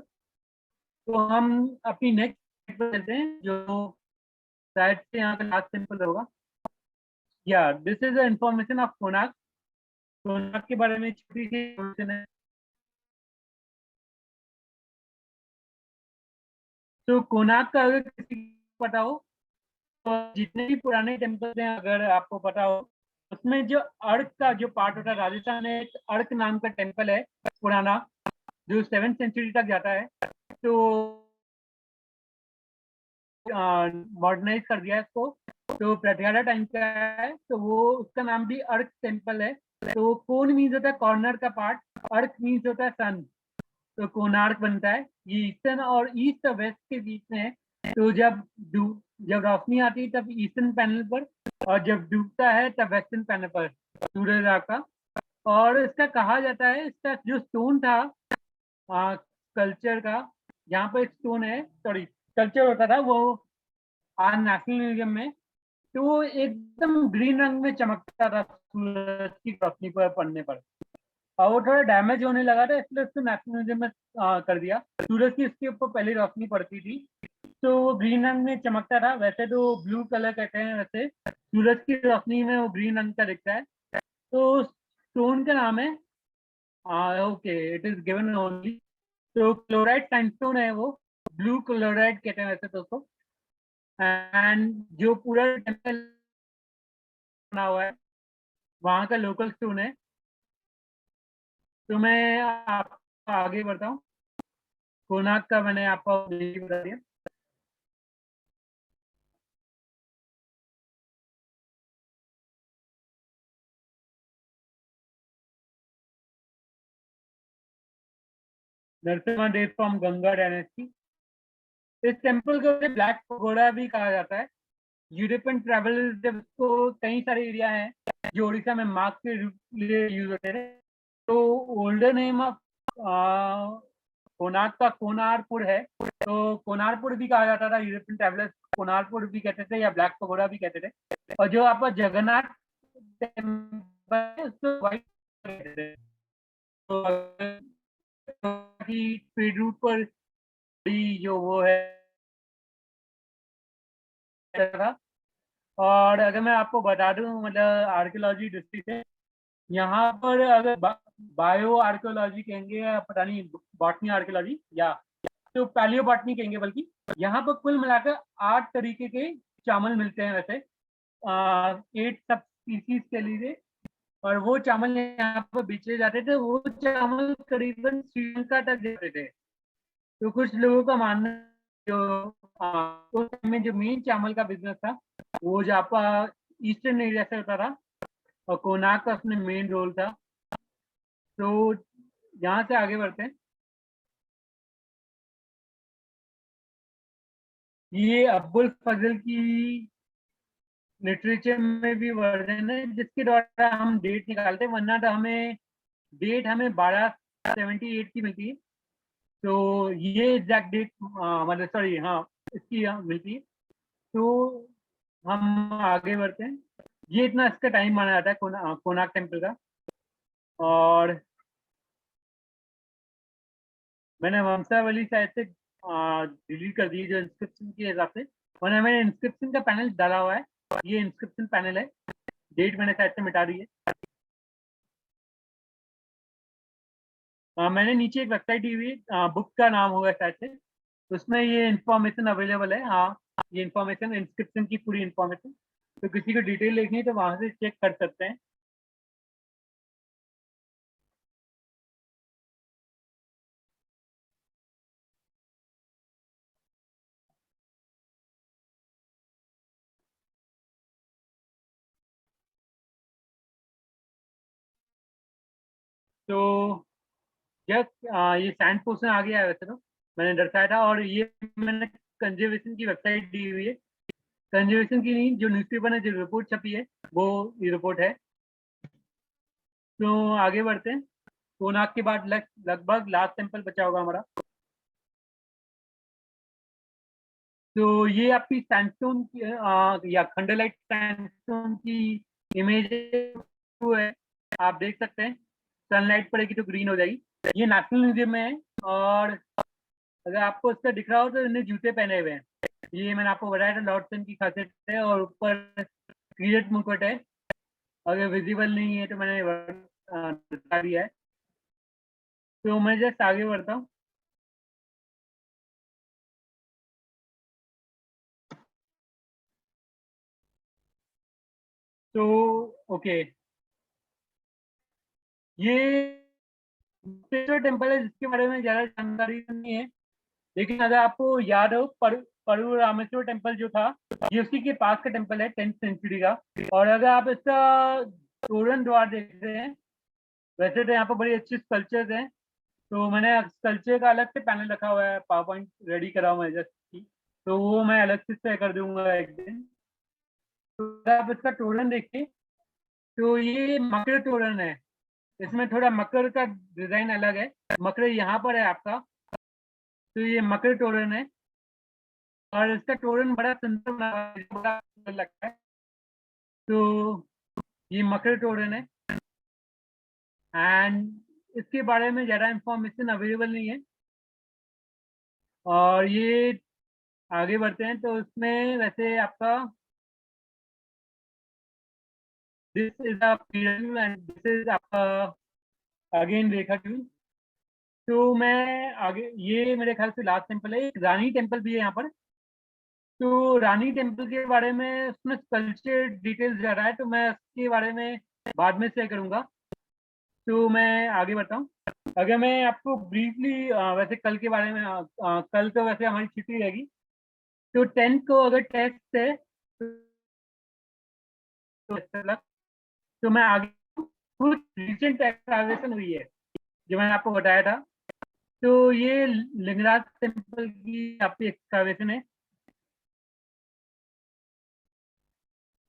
तो हम अपनी नेक्स्ट पर चलते हैं, जो शायद से यहाँ का लास्ट टेम्पल होगा। या this is the information of Konark. Konark के बारे में छोटी सी इंफॉर्मेशन है। तो कोणार्क का अगर किसी को पता हो, तो जितने भी पुराने टेम्पल्स हैं अगर आपको पता हो, उसमें जो अर्क का जो पार्ट होता है, राजस्थान में एक अर्क नाम का टेम्पल है पुराना, जो 7th सेंचुरी तक जाता है। तो मॉडर्नाइज कर दिया इसको, तो प्रत्यारा टाइम का है, तो वो उसका नाम भी अर्क टेम्पल है। तो कोन मीन्स होता है कॉर्नर का पार्ट, अर्क मीन्स होता है सन, तो कोणार्क बनता है। ये ईस्टर्न और ईस्ट और वेस्ट के बीच में है। तो जब रोशनी आती है तब ईस्टर्न पैनल पर, और जब डूबता है तब वेस्टर्न पैनल पर सूरज का। और इसका कहा जाता है, इसका जो स्टोन था कल्चर का, यहाँ पर एक स्टोन है, सॉरी कल्चर होता था वो आज नेशनल म्यूजियम में, तो वो एकदम ग्रीन रंग में चमकता था सूरज की रोशनी पर पड़ने पर। और वो थोड़ा डैमेज होने लगा था, इसलिए उसको नेशनल म्यूजियम में कर दिया। सूरज की उसके ऊपर पहले रोशनी पड़ती थी तो वो ग्रीन रंग में चमकता था, वैसे तो ब्लू कलर कहते हैं, वैसे सूरज की रोशनी में वो ग्रीन रंग का दिखता है। तो स्टोन का नाम है, okay, it is given only. तो क्लोराइड सैंडस्टोन है वो, ब्लू क्लोराइड कहते हैं वैसे तो उसको। एंड जो पूरा टेम्पल बना हुआ है वहाँ का लोकल स्टोन है। तो मैं आपको आगे बढ़ता हूँ। कोणार्क का मैंने आपको बता दिया। नरसिम्हा देव फ्रॉम गंगा डायनेस्टी। इस टेम्पल को ब्लैक पगोड़ा भी कहा जाता है। यूरोपियन ट्रैवलर्स जब इसको, कई सारे एरिया हैं जो उड़ीसा में मार्क के लिए यूज होते थे, तो ओल्डर नेम ऑफ कोणार्क का कोनारपुर है, तो कोनारपुर भी कहा जाता था। यूरोपियन ट्रैवलर्स कोनारपुर भी कहते थे या ब्लैक पगोड़ा भी कहते थे। और जो आपका जगन्नाथ टेम्पल है उसको व्हाइट कहते थे। तो स्पीड रूट पर जो वो है था। और अगर मैं आपको बता दूं, मतलब आर्कियोलॉजी डिस्ट्रिक्ट है यहाँ पर, अगर बायो आर्कियोलॉजी कहेंगे या पता नहीं बॉटनी आर्कियोलॉजी या तो पैलियो बॉटनी कहेंगे, बल्कि यहाँ पर कुल मिलाकर 8 तरीके के चावल मिलते हैं वैसे, 8 सब स्पीसीज के लिए। और वो चावल यहाँ पर बेचे जाते थे, वो चावल करीबन श्रीलंका तक जाते थे। तो कुछ लोगों का मानना है जो उस टाइम में जो मेन चावल का बिजनेस था वो जापा ईस्टर्न एरिया से होता था, और कोणार्क का उसमें मेन रोल था। तो यहाँ से आगे बढ़ते हैं। ये अब्बुल फजल की लिटरेचर में भी वर्जन है जिसके द्वारा हम डेट निकालते हैं, वरना तो हमें डेट हमें 1278 की मिलती है। तो ये एग्जैक्ट डेट मतलब सॉरी, हाँ, इसकी मिलती है। तो हम आगे बढ़ते हैं। ये इतना इसका टाइम माना जाता है कोणार्क टेम्पल का। और मैंने वंशावली शायद से डिलीट कर दी जो इंस्क्रिप्शन के हिसाब से, वरना मैंने इंस्क्रिप्शन का पैनल डाला हुआ है। ये इंस्क्रिप्शन पैनल है, डेट मैंने शायद से मिटा दी है। मैंने नीचे एक वेबसाइट दी हुई है, बुक का नाम होगा शायद से, उसमें ये इंफॉर्मेशन अवेलेबल है। हाँ, ये इंफॉर्मेशन इंस्क्रिप्शन की पूरी इंफॉर्मेशन, तो किसी को डिटेल देखनी है तो वहां से चेक कर सकते हैं। तो जस्ट ये सैंड पोर्शन आ गया है वैसे तो, मैंने दर्शाया था। और ये मैंने कंजर्वेशन की वेबसाइट दी हुई है, कंजर्वेशन की नहीं, जो न्यूज़पेपर में जो रिपोर्ट छपी है वो ये रिपोर्ट है। तो आगे बढ़ते हैं। कोणार्क के बाद लगभग लास्ट टेम्पल बचा होगा हमारा। तो ये आपकी सैंडस्टोन की या खंडलाइट सैंडस्टोन की इमेज है, आप देख सकते हैं। सनलाइट पड़ेगी तो ग्रीन हो जाएगी। ये नेशनल म्यूजियम में है। और अगर आपको इसका दिख रहा हो तो इन्हें जूते पहने हुए हैं। ये मैंने आपको बताया था लॉर्ड सन की खासियत है। और ऊपर क्रिएट मुकुट है, अगर विजिबल नहीं है तो मैंने बता दिया है। तो मैं जस्ट आगे बढ़ता हूँ। तो ओके, ये टेम्पल है जिसके बारे में ज्यादा जानकारी नहीं है, लेकिन अगर आपको याद हो परशुरामेश्वर टेम्पल जो था, ये उसी के पास का टेम्पल है 10th सेंचुरी का। और अगर आप इसका तोरण द्वार देख रहे हैं, वैसे तो यहाँ पर बड़ी अच्छी स्कल्पचर्स हैं। तो मैंने स्कल्पचर का अलग से पैनल रखा हुआ है, पावर पॉइंट रेडी करा हुआ है जस्ट, तो वो मैं अलग से शेयर कर दूंगा एक दिन। तो अगर आप इसका तोरण देखिए तो ये मकर तोरण है, इसमें थोड़ा मकर का डिजाइन अलग है। मकर यहाँ पर है आपका, तो ये मकर तोरण है। और इसका तोरण बड़ा सुंदर बना हुआ है, बड़ा सुंदर लगता है। तो ये मकर तोरण है। एंड इसके बारे में ज़्यादा इंफॉर्मेशन अवेलेबल नहीं है। और ये आगे बढ़ते हैं तो उसमें वैसे आपका this is a pyramid and this is आपका अगेन रेखा क्यू। तो मैं आगे, ये मेरे ख्याल से लास्ट टेम्पल है, एक रानी टेम्पल भी है यहाँ पर। तो रानी टेम्पल के बारे में उसमें कल्चर डिटेल्स ज़्यादा है, तो मैं उसके बारे में बाद में शेयर करूँगा। तो मैं आगे बढ़ता हूँ। अगर मैं आपको ब्रीफली वैसे कल के बारे में कल तो वैसे हमारी छुट्टी रहेगी, तो 10th को अगर टेस्ट है तो तो मैं आगे कुछ रिसेंट एक्सकैवेशन हुई है जो मैंने आपको बताया था। तो ये लिंगराज टेम्पल की आपकी एक्सकैवेशन है।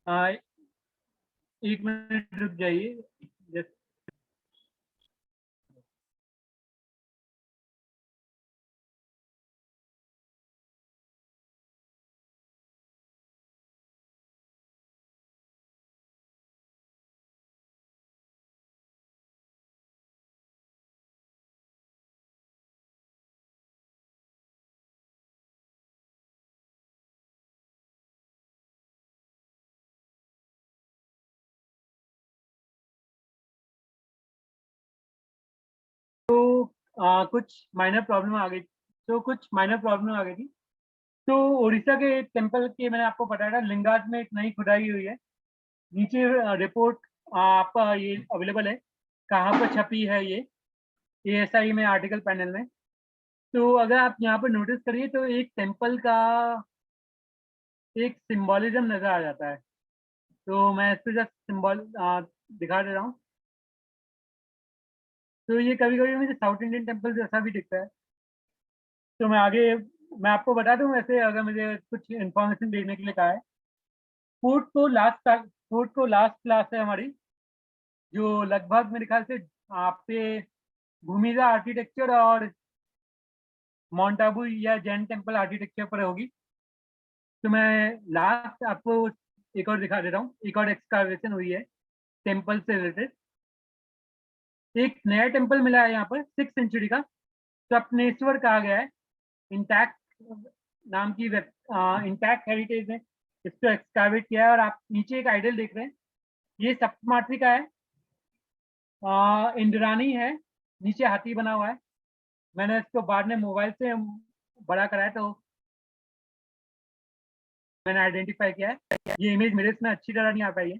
आ, एक मिनट रुक जाइए जस्ट। तो कुछ माइनर प्रॉब्लम आ गई, थी। तो उड़ीसा के टेम्पल के मैंने आपको बताया था, लिंगाज में एक नई खुदाई हुई है। नीचे रिपोर्ट आपका ये अवेलेबल है, कहाँ पर छपी है ये ASI में आर्टिकल पैनल में। तो अगर आप यहाँ पर नोटिस करिए तो एक टेम्पल का एक सिंबॉलिज्म नजर आ जाता है। तो मैं इस पे जस्ट सिंबल दिखा दे रहा हूँ। तो ये कभी कभी मुझे साउथ इंडियन टेम्पल जैसा भी दिखता है। तो मैं आपको बता दूं, वैसे अगर मुझे कुछ इन्फॉर्मेशन देखने के लिए कहा है। फोर्थ को लास्ट क्लास है हमारी, जो लगभग मेरे ख्याल से आपके भूमिजा आर्किटेक्चर और माउंट आबू या जैन टेम्पल आर्किटेक्चर पर होगी। तो मैं लास्ट आपको एक और दिखा देता हूँ, एक और एक्सकावेशन हुई है टेम्पल से रिलेटेड। एक नया टेम्पल मिला है यहाँ पर 6th सेंचुरी का, स्वप्नेश्वर कहा गया है। इंटैक्ट नाम की इंटैक्ट हेरिटेज है, इसको एक्सकावेट किया है। और आप नीचे एक आइडल देख रहे हैं, ये सप्तमातृका का है, इंद्राणी है, नीचे हाथी बना हुआ है। मैंने इसको बाद में मोबाइल से बड़ा कराया तो मैंने आइडेंटिफाई किया है। ये इमेज मेरे इसमें अच्छी तरह नहीं आ पाई है,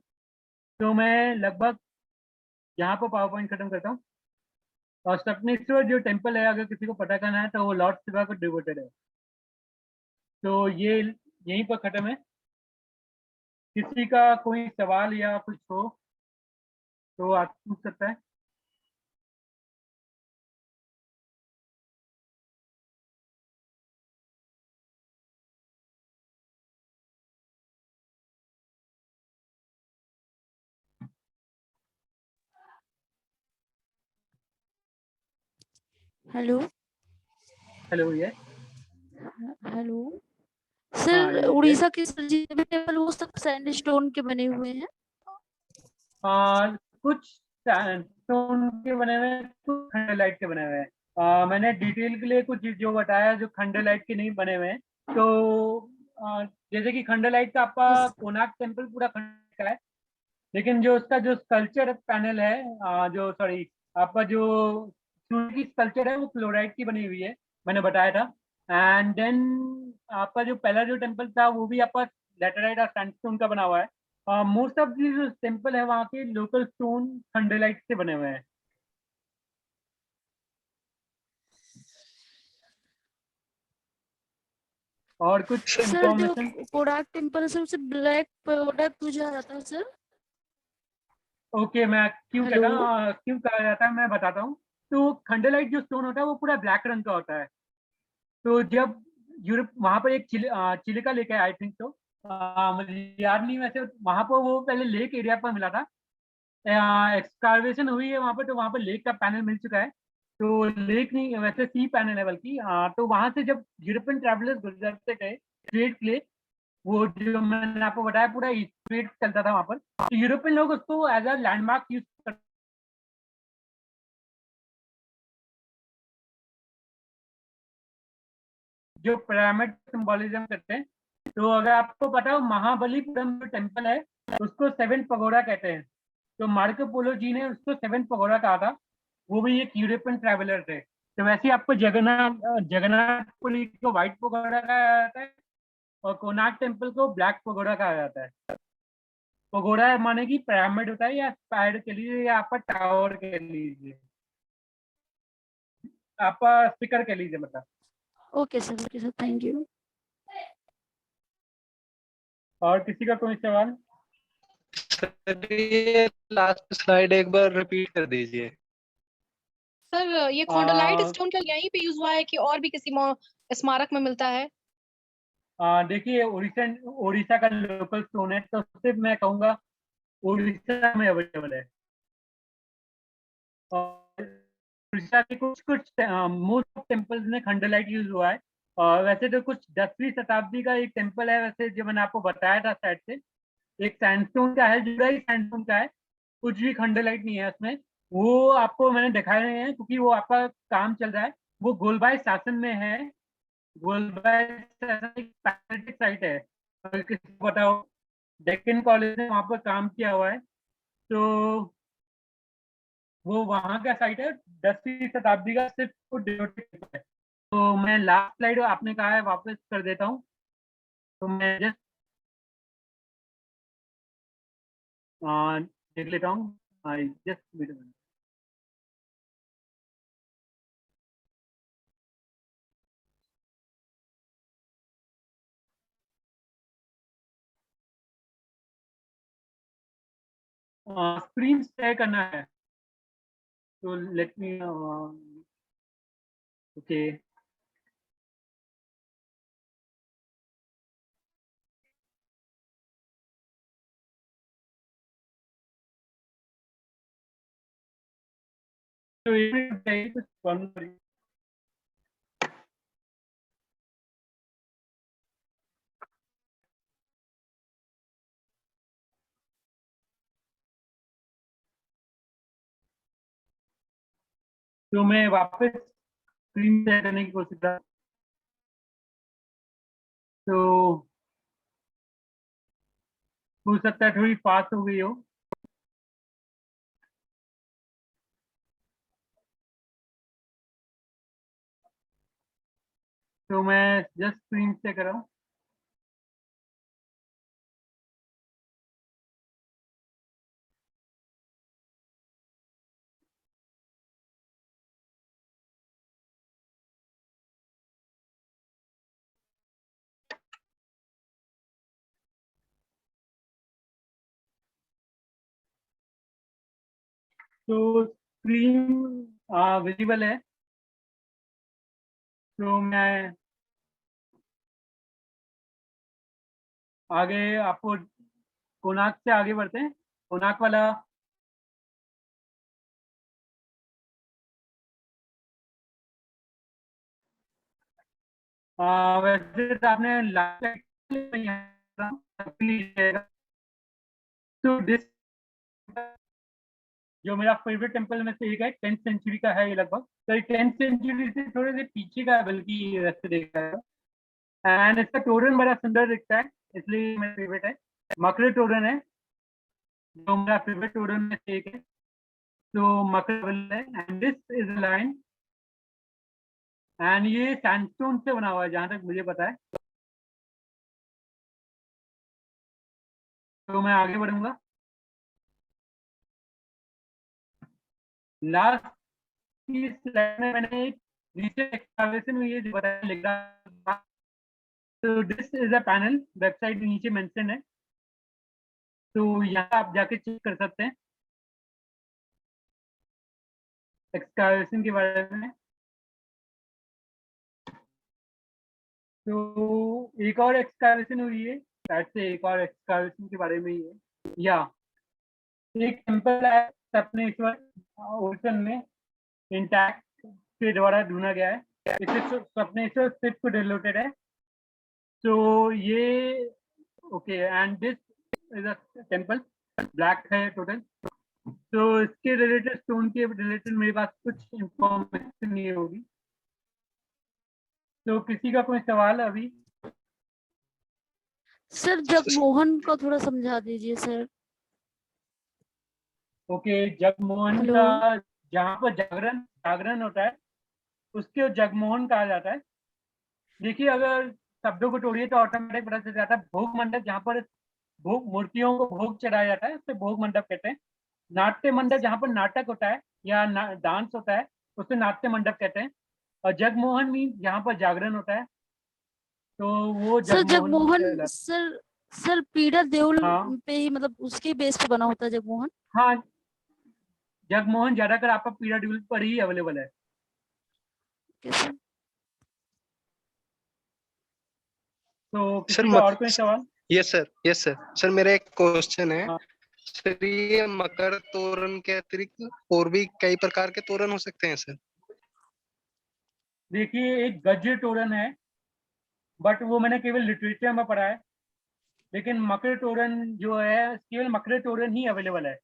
तो मैं लगभग यहाँ पर पावर पॉइंट खत्म करता हूँ। और सप्तमेश्वर जो टेम्पल है, अगर किसी को पता करना है तो वो लॉर्ड शिवा को डिवोटेड है। तो ये यहीं पर खत्म है। किसी का कोई सवाल या कुछ हो तो आप पूछ सकता है। हेलो। हेलो, ये हेलो हाँ सर, ये उड़ीसा के जितने टेम्पल वो सब सैंडस्टोन के बने हुए हैं। कुछ स्टोन के बने हुए हैं, कुछ खंडलाइट के बने हुए हैं। मैंने डिटेल के लिए कुछ जो बताया जो खंडलाइट के नहीं बने हुए हैं। तो जैसे कि खंडलाइट का आपका इस कोणार्क टेम्पल पूरा खंड का है, लेकिन जो उसका जो स्कल्पचर पैनल है, जो सॉरी आपका जो सूर्य की स्कल्पचर है वो क्लोराइट की बनी हुई है, मैंने बताया था। एंड देन आपका जो पहला जो टेम्पल था वो भी आपका लेटेराइट और सैंडस्टोन का बना हुआ है। मोस्ट ऑफ दी जो टेम्पल है वहाँ के लोकल स्टोन खंडेलाइट से बने हुए हैं। और कुछ सर जो इंफॉर्मेशन। कोणार्क टेम्पल है सर, उसे ब्लैक पैगोडा पूजा जाता है सर। ओके, मैं हेलो। क्यों कहा जाता है मैं बताता हूँ। तो खंडेलाइट जो स्टोन होता है वो पूरा ब्लैक रंग का होता है। तो जब यूरोप वहां पर एक चिलिका लेक है, आई थिंक। तो मुझे याद नहीं, वैसे वहां पर वो पहले लेक एरिया पर मिला था। एक्सकावेशन हुई है वहां पर, तो वहां पर लेक का पैनल मिल चुका है। तो लेक नहीं, वैसे सी पैनल है बल्कि। तो वहां से जब यूरोपियन ट्रैवलर्स गुजरते थे स्ट्रेट के लिए, वो जो मैंने आपको बताया पूरा स्ट्रेट चलता था वहां पर, तो यूरोपियन लोग उसको एज अ लैंडमार्क यूज जो पिरामिड सिंबोलिज्म करते हैं। तो अगर आपको पता हो महाबलीपुरम जो टेम्पल है उसको 7 पगोड़ा कहते हैं। तो मार्को पोलो जी ने उसको 7 पगोड़ा कहा था, वो भी एक यूरोपियन ट्रैवलर थे। तो वैसे ही आपको जगन्नाथपुरी को व्हाइट पगोड़ा कहा जाता है और कोणार्क टेम्पल को ब्लैक पगोड़ा कहा जाता है। पगोड़ा माने की पिरामिड होता है, या स्पायर के लिए, या आपका टावर के लीजिए, आपका स्पीकर के लीजिए मतलब। Okay sir, thank you. और किसी का कोई सवाल? सर ये लास्ट स्लाइड एक बार रिपीट कर दीजिए। सर ये खोंडोलाइट आ, स्टोन क्या यहीं पे यूज हुआ है कि और भी किसी स्मारक में मिलता है? देखिए उड़ीसा का लोकल स्टोन है, तो सिर्फ मैं कहूँगा उड़ीसा में अवेलेबल है। और उड़ीसा के कुछ कुछ मोस्ट ऑफ टेम्पल्स में खंडलाइट यूज हुआ है। और वैसे तो कुछ 10वीं शताब्दी का एक टेम्पल है, वैसे जो मैंने आपको बताया था साइड से, एक सैंडस्टोन का है, जुड़ा ही सैंडस्टोन का है, कुछ भी खंडलाइट नहीं है उसमें। वो आपको मैंने दिखाए नहीं है क्योंकि वो आपका काम चल रहा है। वो गोलबाई शासन में है। गोलबाई शासन एक पैथेटिक साइट है, अगर किसी को पता हो। डेक्कन कॉलेज ने वहाँ पर काम किया हुआ है, तो वो वहाँ का साइट है। 10वीं शताब्दी का सिर्फ वो डिनोटेड है। तो मैं लास्ट स्लाइड आपने कहा है वापस कर देता हूँ। तो मैं जस्ट देख लेता हूँ, जस्ट स्क्रीन शेयर करना है, तो लेट मी ओके। तो ये कुछ प्रॉब्लम। तो मैं वापस स्क्रीन शेयर करने की कोशिश कर, तो हो सकता है थोड़ी फास्ट हो गई हो। तो मैं जस्ट स्क्रीन शेयर कर रहा हूँ। तो स्क्रीन विजिबल है। तो मैं आगे आपको कोणार्क से आगे बढ़ते हैं। कोणार्क वाला वैसे तो आपने तो दिस जो मेरा फेवरेट टेम्पल में से एक है, 10th सेंचुरी का है ये लगभग। तो 10th सेंचुरी से थोड़े से पीछे का है, बल्कि वैसे देखा है। एंड इसका तोरण बड़ा सुंदर दिखता है, इसलिए मेरा फेवरेट है। मकरे तोरण है जो मेरा फेवरेट तोरण में से एक है। तो मकरे है, and this is line, and ये सैंडस्टोन से बना हुआ है जहां तक मुझे पता है। तो मैं आगे बढ़ूंगा। लास्ट की स्लाइड में मैंने एक नीचे एक्सक्लेमेशन हुई है जो बताया लिखा। तो this is a panel, website नीचे मेंशन है, तो यहाँ आप जाके चेक कर सकते हैं एक्सक्लेमेशन के बारे में। तो एक और एक्सक्लेमेशन हुई है, शायद से एक और एक्सक्लेमेशन के बारे में ही है। या एक टेम्पल है सपनेश्वर ओशन में, इंटैक्ट के द्वारा ढूंढा गया है। इसे सपनेश्वर स्थित को डिलोटेड है। तो ये okay, and this is a temple, black है टोटल। तो इसके रिलेटेड, स्टोन के रिलेटेड मेरे पास कुछ इंफॉर्मेशन नहीं होगी। तो किसी का कोई सवाल अभी? सर जगमोहन का थोड़ा समझा दीजिए सर। Okay, Jagmohan hello. का जहाँ पर जागरण जागरण होता है उसके जगमोहन कहा जाता है। देखिए, अगर शब्दों को तोड़िए तो ऑटोमेटिक पता चल जाता है। भोग मंडप, जहाँ पर भोग मूर्तियों को भोग चढ़ाया जाता है उसे भोग मंडप कहते हैं। नाट्य मंडप जहाँ पर नाटक होता है या डांस होता है उसे नाट्य मंडप कहते हैं। और जगमोहन मीन जहाँ पर जागरण होता है, तो वो सर जगमोहन जगमोहन कहलाता सर पीड़ा देउल है। हाँ पे ही मतलब उसके बेस पे बना होता है जगमोहन। हाँ, जगमोहन ज्यादातर आपका पीरियड पर ही अवेलेबल है। कैसे? तो सर किसी का और कोई सवाल? Yes sir, yes sir. Sir मेरा एक क्वेश्चन है। हाँ, सर ये मकर तोरण के अतिरिक्त और भी कई प्रकार के तोरण हो सकते हैं सर? देखिए, एक गज्य तोरण है, बट वो मैंने केवल लिटरेचर में पढ़ा है। लेकिन मकर तोरण जो है केवल मकर तोरण ही अवेलेबल है।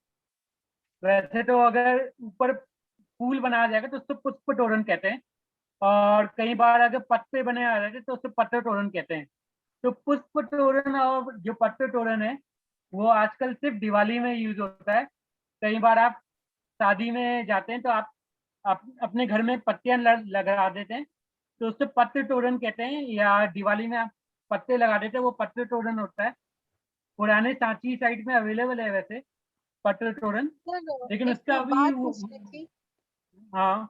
वैसे तो अगर ऊपर फूल बनाया जाएगा तो उसको पुष्प तोरण कहते हैं। और कई बार अगर पत्ते बने आ जाते तो उसको पत्र तोरण कहते हैं। तो पुष्प तोरण और जो पत्र तोरण है वो आजकल सिर्फ दिवाली में यूज होता है। कई बार आप शादी में जाते हैं तो आप अपने घर में पत्तियां लगा देते हैं, तो उससे पत्र तोरण कहते हैं। या दिवाली में आप पत्ते लगा देते हैं, वो पत्र तोरण होता है। पुराने सांची साइड में अवेलेबल है वैसे पत्र तोरण, लेकिन सर एक उसका अभी बात पूछनी थी। हाँ।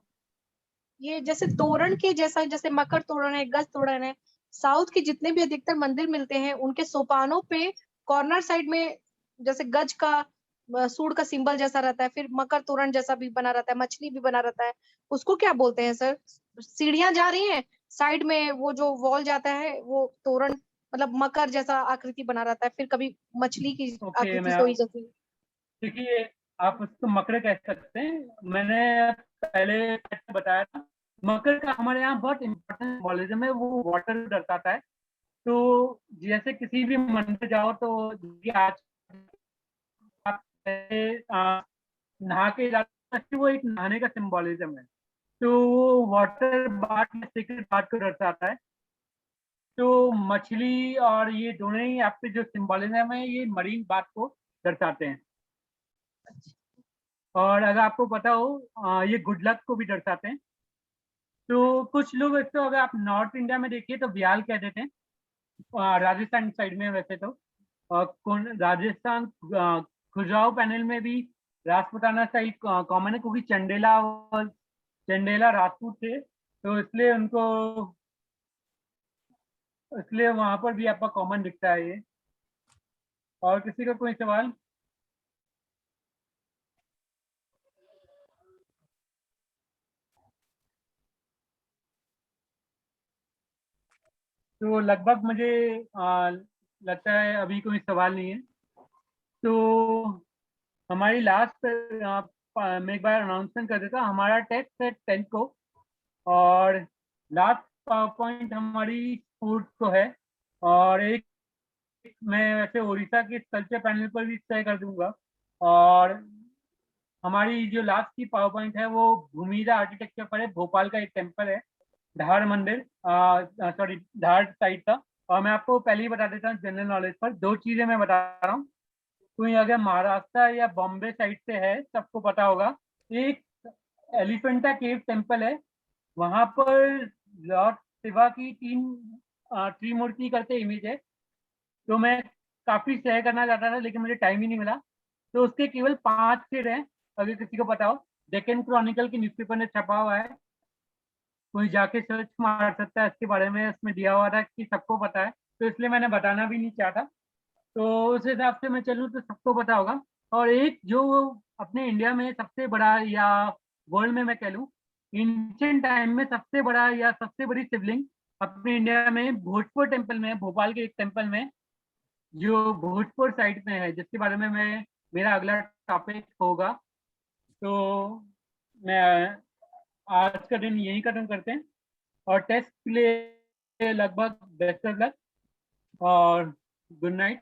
ये जैसे तोरण के जैसा, जैसे मकर तोरण है, गज तोरण है, साउथ के जितने भी अधिकतर मंदिर मिलते हैं उनके सोपानों पे कॉर्नर साइड में जैसे गज का सूंड का सिंबल जैसा रहता है, फिर मकर तोरण जैसा भी बना रहता है, मछली भी बना रहता है, उसको क्या बोलते हैं सर? सीढ़ियां जा रही हैं, साइड में वो जो वॉल जाता है वो तोरण, मतलब मकर जैसा आकृति बना रहता है, फिर कभी मछली की ओके, आकृति सोई जैसी। देखिए, आप उसको मकर कह सकते हैं। मैंने पहले बताया था, मकर का हमारे यहाँ बहुत इंपॉर्टेंट सिंबोलिज्म है, वो वाटर दर्शाता है। तो जैसे किसी भी मंदिर जाओ तो ये आज आप नहा के जाते हैं, वो एक नहाने का सिंबोलिज्म है। तो वो वाटर बाथ में सीक्रेट बात को दर्शाता है। तो मछली और ये दोनों ही आपके जो सिंबोलिज्म है ये मरीन बात को दर्शाते हैं। और अगर आपको पता हो ये गुड लक को भी दर्शाते हैं। तो कुछ लोग तो अगर आप नॉर्थ इंडिया में देखिए तो ब्याल कह देते हैं। राजस्थान साइड में वैसे तो राजस्थान खजुराहो पैनल में भी राजपूताना स्टाइल कॉमन है, क्योंकि चंडेला राजपूत थे, तो इसलिए वहां पर भी आपका कॉमन दिखता है ये। और किसी का कोई सवाल? तो लगभग मुझे लगता है अभी कोई सवाल नहीं है। तो हमारी लास्ट मैं एक बार अनाउंसमेंट कर देता हूँ। हमारा टेस्ट है 10 को, और लास्ट पावर पॉइंट हमारी फूड को है। और एक मैं वैसे उड़ीसा के कल्चर पैनल पर भी शेयर कर दूंगा। और हमारी जो लास्ट की पावर पॉइंट है वो भूमिजा आर्किटेक्चर पर है। भोपाल का एक टेम्पल है, धार मंदिर, सॉरी धार साइड का। और मैं आपको पहले ही बता देता हूँ जनरल नॉलेज पर दो चीजें मैं बता रहा हूँ। कोई अगर महाराष्ट्र या बॉम्बे साइड से है सबको पता होगा, एक एलिफेंटा केव टेम्पल है। वहां पर लॉर्ड शिवा की तीन त्रिमूर्ति करके इमेज है। तो मैं काफी शेयर करना चाहता था लेकिन मुझे टाइम ही नहीं मिला। तो उसके केवल 5 शेर हैं, अगर किसी को पता हो। डेक्कन क्रॉनिकल के न्यूज़पेपर में छपा हुआ है, कोई जाके सर्च मार सकता है इसके बारे में। उसमें दिया हुआ था कि सबको पता है, तो इसलिए मैंने बताना भी नहीं चाहता। तो उस हिसाब से मैं चलूँ तो सबको पता होगा। और एक जो अपने इंडिया में सबसे बड़ा, या वर्ल्ड में मैं कह लूँ एंशिएंट टाइम में सबसे बड़ा या सबसे बड़ी शिवलिंग अपने इंडिया में भोजपुर टेम्पल में है। भोपाल के एक टेम्पल में जो भोजपुर साइड में है, जिसके बारे में मेरा अगला टॉपिक होगा। तो मैं आज का दिन यही खत्म करते हैं, और टेस्ट के लिए लगभग बेस्ट ऑफ लक और गुड नाइट।